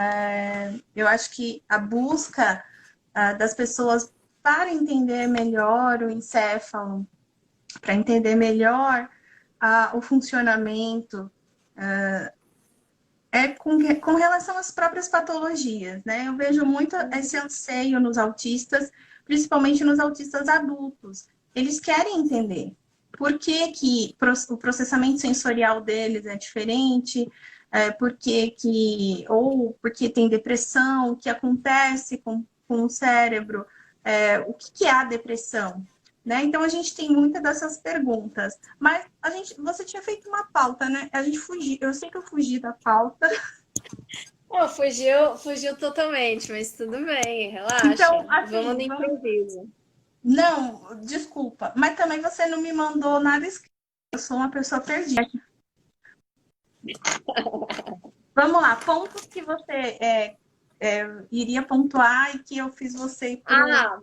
eu acho que a busca das pessoas para entender melhor o encéfalo, para entender melhor o funcionamento, com relação às próprias patologias, né? Eu vejo muito esse anseio nos autistas, principalmente nos autistas adultos. Eles querem entender por que o processamento sensorial deles é diferente, ou porque tem depressão, o que acontece com o cérebro, o que é a depressão, né? Então a gente tem muitas dessas perguntas. Mas você tinha feito uma pauta, né? A gente fugiu, eu sei que eu fugi da pauta. Oh, fugiu totalmente, mas tudo bem, Então, relaxa. Vamos assim, no improviso. não, desculpa, mas também você não me mandou nada escrito. Eu sou uma pessoa perdida. Vamos lá, pontos que você iria pontuar e que eu fiz você ir pro. Ah,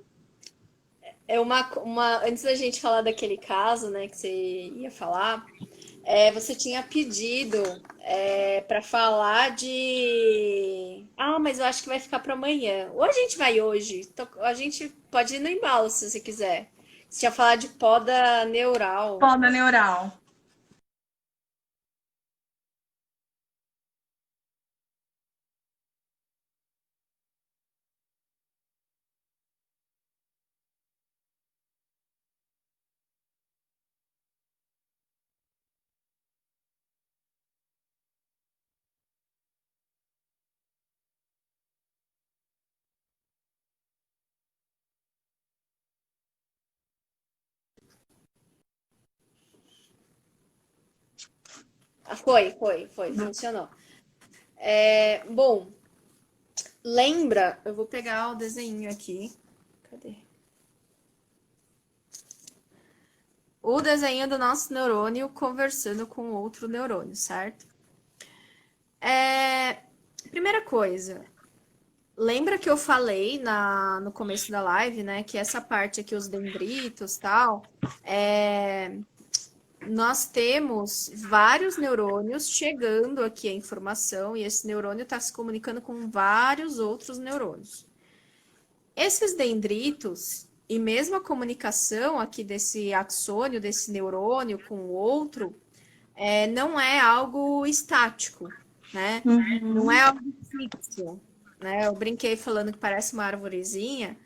antes da gente falar daquele caso, né, que você ia falar, você tinha pedido para falar de. Ah, mas eu acho que vai ficar para amanhã. Ou a gente vai hoje. A gente pode ir no embalo se você quiser. Você tinha falado de poda neural. Poda neural. Foi, funcionou. Bom, lembra, eu vou pegar o desenho aqui. Cadê? O desenho do nosso neurônio conversando com outro neurônio, certo? Primeira coisa, lembra que eu falei no começo da live, né, que essa parte aqui, os dendritos, tal, nós temos vários neurônios chegando aqui a informação e esse neurônio está se comunicando com vários outros neurônios. Esses dendritos e mesmo a comunicação aqui desse axônio, desse neurônio com o outro, não é algo estático, né? Não é algo fixo, né? Eu brinquei falando que parece uma arvorezinha,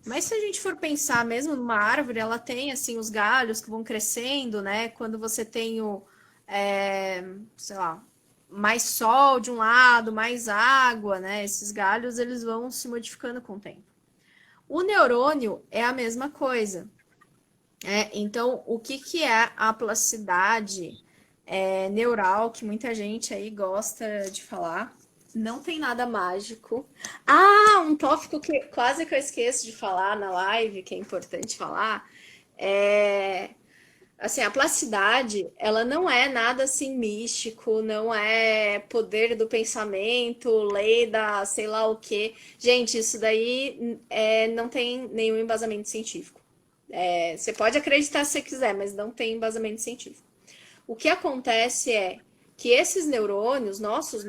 mas se a gente for pensar mesmo numa árvore, ela tem assim os galhos que vão crescendo, né? Quando você tem sei lá, mais sol de um lado, mais água, né? Esses galhos eles vão se modificando com o tempo. O neurônio é a mesma coisa. Então, o que é a plasticidade neural, que muita gente aí gosta de falar? Não tem nada mágico. Ah, um tópico que quase que eu esqueço de falar na live, que é importante falar, é assim, a plasticidade, ela não é nada assim místico, não é poder do pensamento, lei da sei lá o quê. Gente, isso daí não tem nenhum embasamento científico. Você pode acreditar se você quiser, mas não tem embasamento científico. O que acontece é que esses neurônios, nosso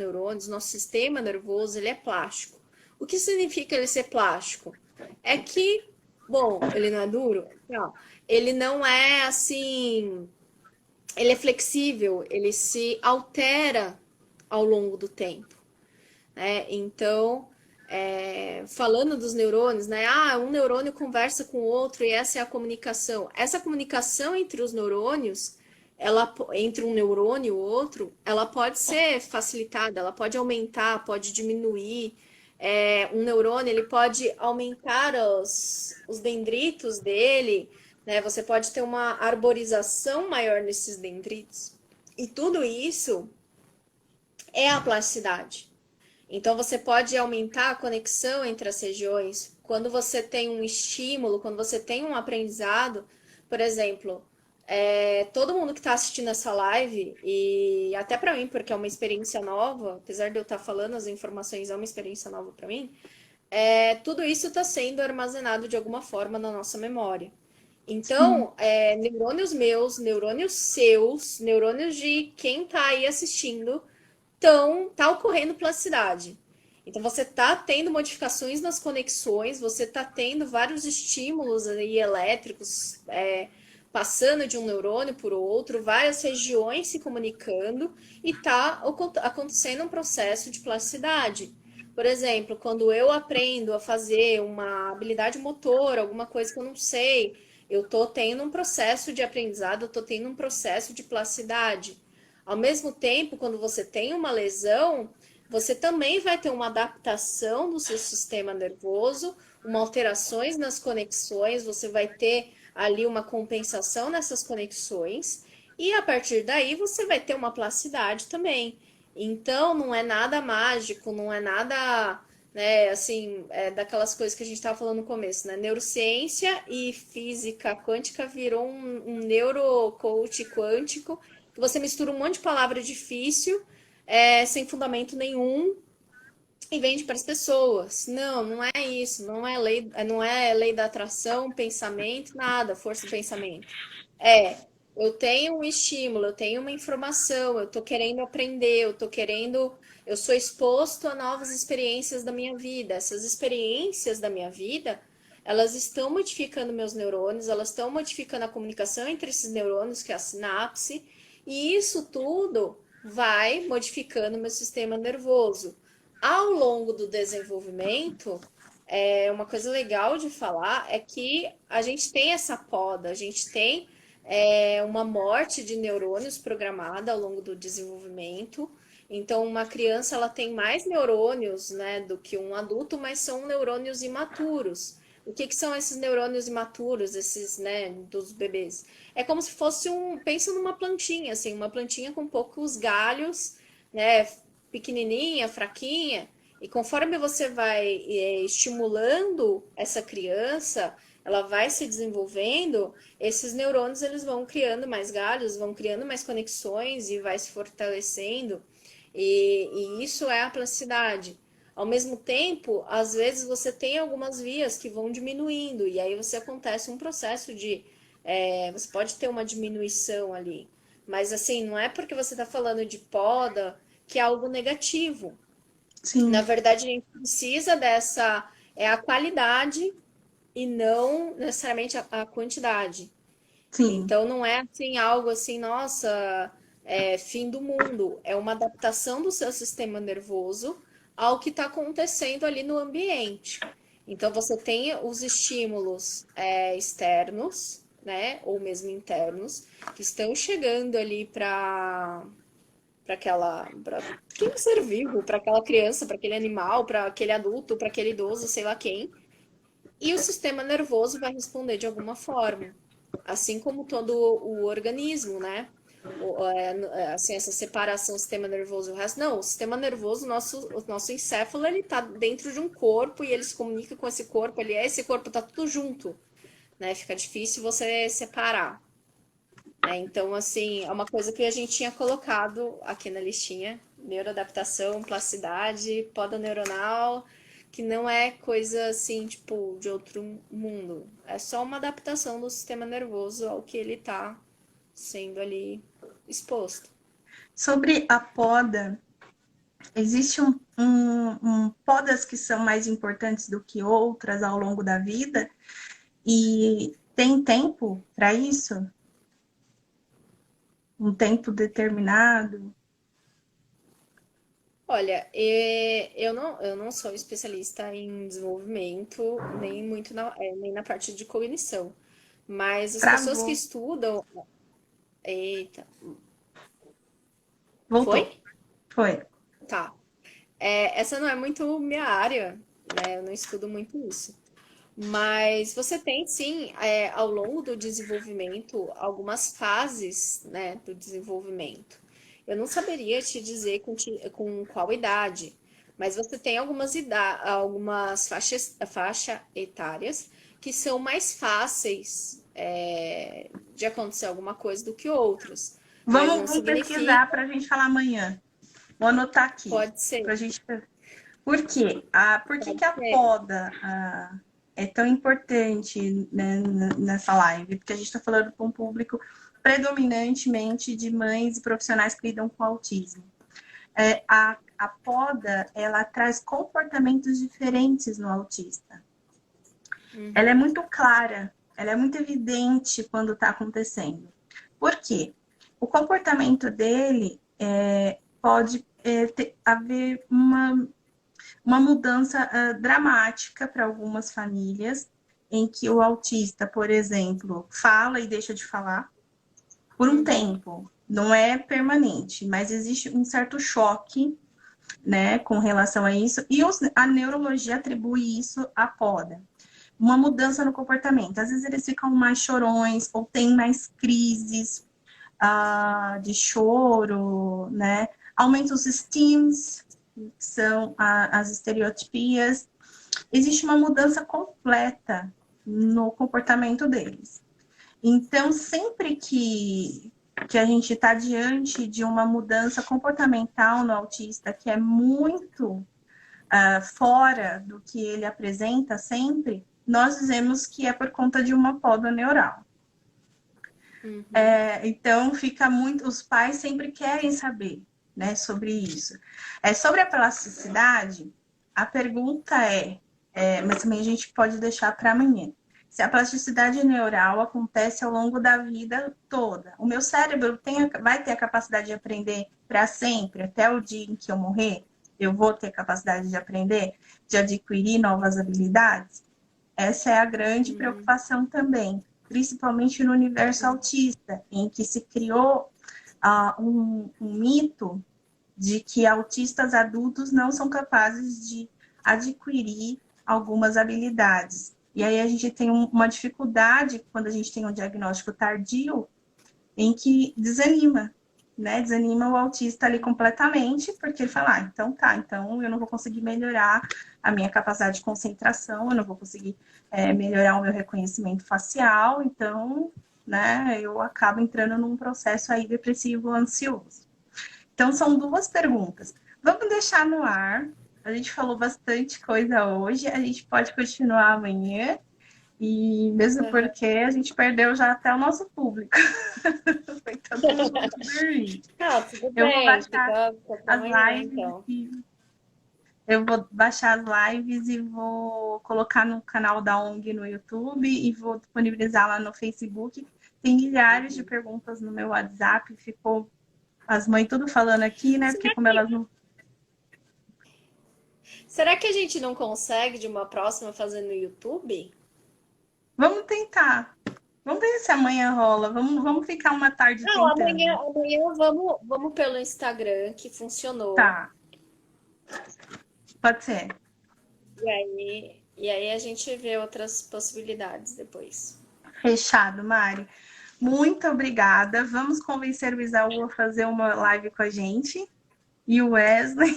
sistema nervoso, ele é plástico. O que significa ele ser plástico? É que, bom, ele não é duro? Não. Ele não é assim. Ele é flexível, ele se altera ao longo do tempo. Então, falando dos neurônios, né? Ah, um neurônio conversa com o outro e essa é a comunicação. Essa comunicação entre os neurônios, entre um neurônio e o outro, ela pode ser facilitada, ela pode aumentar, pode diminuir. Um neurônio ele pode aumentar os dendritos dele, né? Você pode ter uma arborização maior nesses dendritos. E tudo isso é a plasticidade. Então, você pode aumentar a conexão entre as regiões. Quando você tem um estímulo, quando você tem um aprendizado, por exemplo, todo mundo que está assistindo essa live, e até para mim, porque é uma experiência nova, apesar de eu estar falando as informações, é uma experiência nova para mim, tudo isso está sendo armazenado de alguma forma na nossa memória. Então, neurônios meus, neurônios seus, neurônios de quem está aí assistindo, tá ocorrendo plasticidade. Então você tá tendo modificações nas conexões, você tá tendo vários estímulos aí elétricos passando de um neurônio por outro, várias regiões se comunicando e tá acontecendo um processo de plasticidade. Por exemplo, quando eu aprendo a fazer uma habilidade motora, alguma coisa que eu não sei, eu tô tendo um processo de aprendizado, eu tô tendo um processo de plasticidade. Ao mesmo tempo, quando você tem uma lesão, você também vai ter uma adaptação do seu sistema nervoso, uma alterações nas conexões, você vai ter ali uma compensação nessas conexões, e a partir daí você vai ter uma plasticidade também. Então, não é nada mágico, não é nada, né, assim, daquelas coisas que a gente estava falando no começo, né? Neurociência e física quântica virou um neurocoach quântico, que você mistura um monte de palavra difícil, sem fundamento nenhum, e vende para as pessoas. Não, não é isso, não é lei da atração, pensamento, nada, força do pensamento. Eu tenho um estímulo, eu tenho uma informação, eu estou querendo aprender, eu sou exposto a novas experiências da minha vida. Essas experiências da minha vida, elas estão modificando meus neurônios, elas estão modificando a comunicação entre esses neurônios, que é a sinapse, e isso tudo vai modificando meu sistema nervoso. Ao longo do desenvolvimento, uma coisa legal de falar é que a gente tem essa poda, a gente tem uma morte de neurônios programada ao longo do desenvolvimento. Então, uma criança ela tem mais neurônios, né, do que um adulto, mas são neurônios imaturos. O que que são esses neurônios imaturos, esses, né, dos bebês? É como se fosse pensa numa plantinha, assim, uma plantinha com poucos galhos, né, pequenininha, fraquinha, e conforme você vai estimulando essa criança, ela vai se desenvolvendo, esses neurônios eles vão criando mais galhos, vão criando mais conexões e vai se fortalecendo. E isso é a plasticidade. Ao mesmo tempo, às vezes você tem algumas vias que vão diminuindo, e aí você acontece um processo de. Você pode ter uma diminuição ali. Mas assim, não é porque você está falando de poda que é algo negativo. Na Sim, verdade, a gente precisa dessa. É a qualidade e não necessariamente a quantidade. sim, Então não é assim algo assim, nossa, fim do mundo. É uma adaptação do seu sistema nervoso ao que está acontecendo ali no ambiente. Então você tem os estímulos externos, né, ou mesmo internos, que estão chegando ali para aquele ser vivo, para aquela criança, para aquele animal, para aquele adulto, para aquele idoso, sei lá quem. E o sistema nervoso vai responder de alguma forma, assim como todo o organismo, né? Assim, essa separação sistema nervoso e o resto. Não, o sistema nervoso, o nosso encéfalo, ele tá dentro de um corpo e ele se comunica com esse corpo, esse corpo tá tudo junto, né? Fica difícil você separar, né? Então, assim, é uma coisa que a gente tinha colocado aqui na listinha, neuroadaptação, plasticidade, poda neuronal, que não é coisa assim, tipo, de outro mundo. É só uma adaptação do sistema nervoso ao que ele tá sendo ali exposto. sobre a poda, existe podas que são mais importantes do que outras ao longo da vida? E tem tempo para isso? Um tempo determinado? Olha, eu não sou especialista em desenvolvimento, nem muito nem na parte de cognição. Mas as pessoas que Travou. estudam. Eita, Voltou. foi? Foi. Tá. Essa não é muito minha área, né? Eu não estudo muito isso. Mas você tem, sim, ao longo do desenvolvimento, algumas fases, né, do desenvolvimento. Eu não saberia te dizer com qual idade, mas você tem algumas faixa etárias que são mais fáceis, de acontecer alguma coisa do que outras. Mas não Vamos significa, pesquisar para a gente falar amanhã. Vou anotar aqui. pode ser, Para a gente. Por quê? Por que, pode que a ser. poda é tão importante, né, nessa live? Porque a gente está falando com um público predominantemente de mães e profissionais que lidam com autismo. A poda, ela traz comportamentos diferentes no autista. Ela é Uhum, muito clara, ela é muito evidente quando está acontecendo. Por quê? O comportamento dele pode haver uma mudança dramática para algumas famílias, em que o autista, por exemplo, fala e deixa de falar por um uhum. tempo. Não é permanente, mas existe um certo choque, né, com relação a isso, e a neurologia atribui isso à poda. Uma mudança no comportamento. Às vezes eles ficam mais chorões ou têm mais crises de choro, né? Aumenta os stims, que são as estereotipias. Existe uma mudança completa no comportamento deles. Então, sempre que a gente está diante de uma mudança comportamental no autista que é muito fora do que ele apresenta sempre, nós dizemos que é por conta de uma poda neural. Uhum. Então, fica muito. Os pais sempre querem saber, né, sobre isso. Sobre a plasticidade, a pergunta mas também a gente pode deixar para amanhã. Se a plasticidade neural acontece ao longo da vida toda, o meu cérebro vai ter a capacidade de aprender para sempre, até o dia em que eu morrer, eu vou ter capacidade de aprender, de adquirir novas habilidades? Essa é a grande Uhum. preocupação também, principalmente no universo autista, em que se criou um mito de que autistas adultos não são capazes de adquirir algumas habilidades. E aí a gente tem uma dificuldade quando a gente tem um diagnóstico tardio, em que desanima, né? Desanima o autista ali completamente, porque ele fala, então tá, então eu não vou conseguir melhorar a minha capacidade de concentração, eu não vou conseguir melhorar o meu reconhecimento facial, então, né, eu acabo entrando num processo aí depressivo ansioso. Então, são duas perguntas. Vamos deixar no ar. A gente falou bastante coisa hoje, a gente pode continuar amanhã, e mesmo Uhum. porque a gente perdeu já até o nosso público. Foi todo mundo dormir. Não, tudo Eu vou bem, baixar fica até as amanhã, lives então. e eu vou baixar as lives e vou colocar no canal da ONG no YouTube e vou disponibilizar lá no Facebook. Tem milhares de Uhum. perguntas no meu WhatsApp, ficou as mães tudo falando aqui, né? Porque Será como que, elas não. será que a gente não consegue de uma próxima fazer no YouTube? Vamos tentar. Vamos ver se amanhã rola. Vamos ficar uma tarde Não, tentando. amanhã vamos pelo Instagram, que funcionou. Tá, pode ser. E aí a gente vê outras possibilidades depois. Fechado, Mari. Muito obrigada. Vamos convencer o Isaú a fazer uma live com a gente. E o Wesley.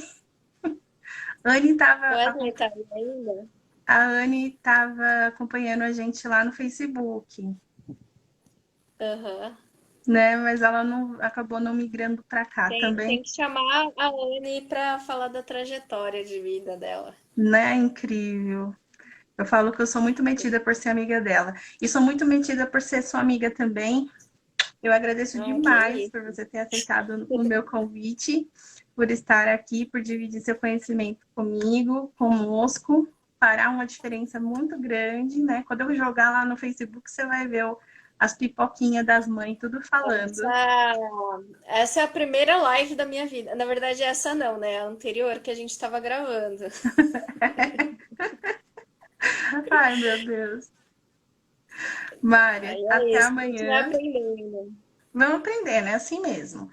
Anne O estava Wesley tá aí ainda? A Anne estava acompanhando a gente lá no Facebook, Aham. né? Mas ela não acabou não migrando para cá Tem também, que chamar a Anne para falar da trajetória de vida dela. né? Incrível. Eu falo que eu sou muito metida por ser amiga dela. E sou muito metida por ser sua amiga também. Eu agradeço Ah, que demais por isso. você ter aceitado o meu convite, por estar aqui, por dividir seu conhecimento comigo, conosco. Fará uma diferença muito grande, né? Quando eu jogar lá no Facebook, você vai ver as pipoquinhas das mães tudo falando. Essa, essa é a primeira live da minha vida. Na verdade, essa não, né? A anterior que a gente estava gravando. Ai, meu Deus. Mária, Aí é até isso, a gente vai amanhã. aprendendo. Vamos aprender, né? Assim mesmo.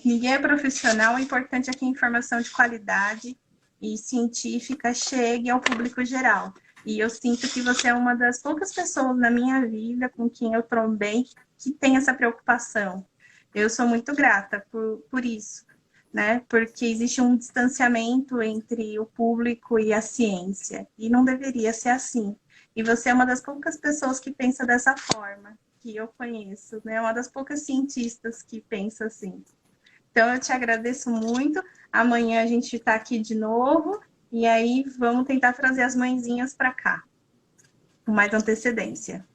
Ninguém é profissional, o importante é que a informação de qualidade e científica chegue ao público geral. E eu sinto que você é uma das poucas pessoas na minha vida com quem eu trombei que tem essa preocupação. Eu sou muito grata por isso, né? Porque existe um distanciamento entre o público e a ciência, e não deveria ser assim. E você é uma das poucas pessoas que pensa dessa forma que eu conheço, né? Uma das poucas cientistas que pensa assim. Então, eu te agradeço muito. Amanhã a gente está aqui de novo e aí vamos tentar trazer as mãezinhas para cá, com mais antecedência.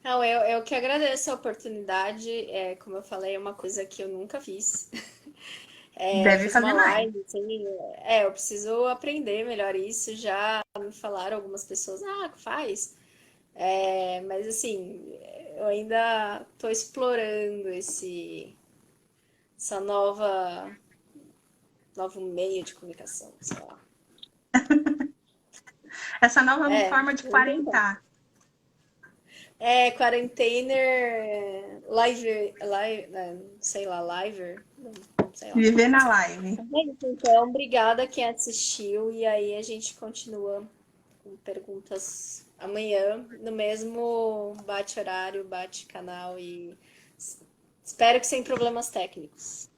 Não, eu que agradeço a oportunidade. Como eu falei, é uma coisa que eu nunca fiz. Deve Fiz uma fazer mais. live, assim, eu preciso aprender melhor isso. Já me falaram algumas pessoas, faz. Mas assim, eu ainda estou explorando essa novo meio de comunicação, sei lá. Essa nova forma de Vamos tentar. quarentar. Quarentainer, sei lá, liver, não sei lá. Viver na live. Então, obrigada a quem assistiu e aí a gente continua com perguntas amanhã no mesmo bate-horário, bate-canal e espero que sem problemas técnicos.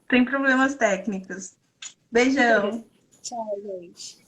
Tem problemas técnicos. Beijão. Tchau, gente.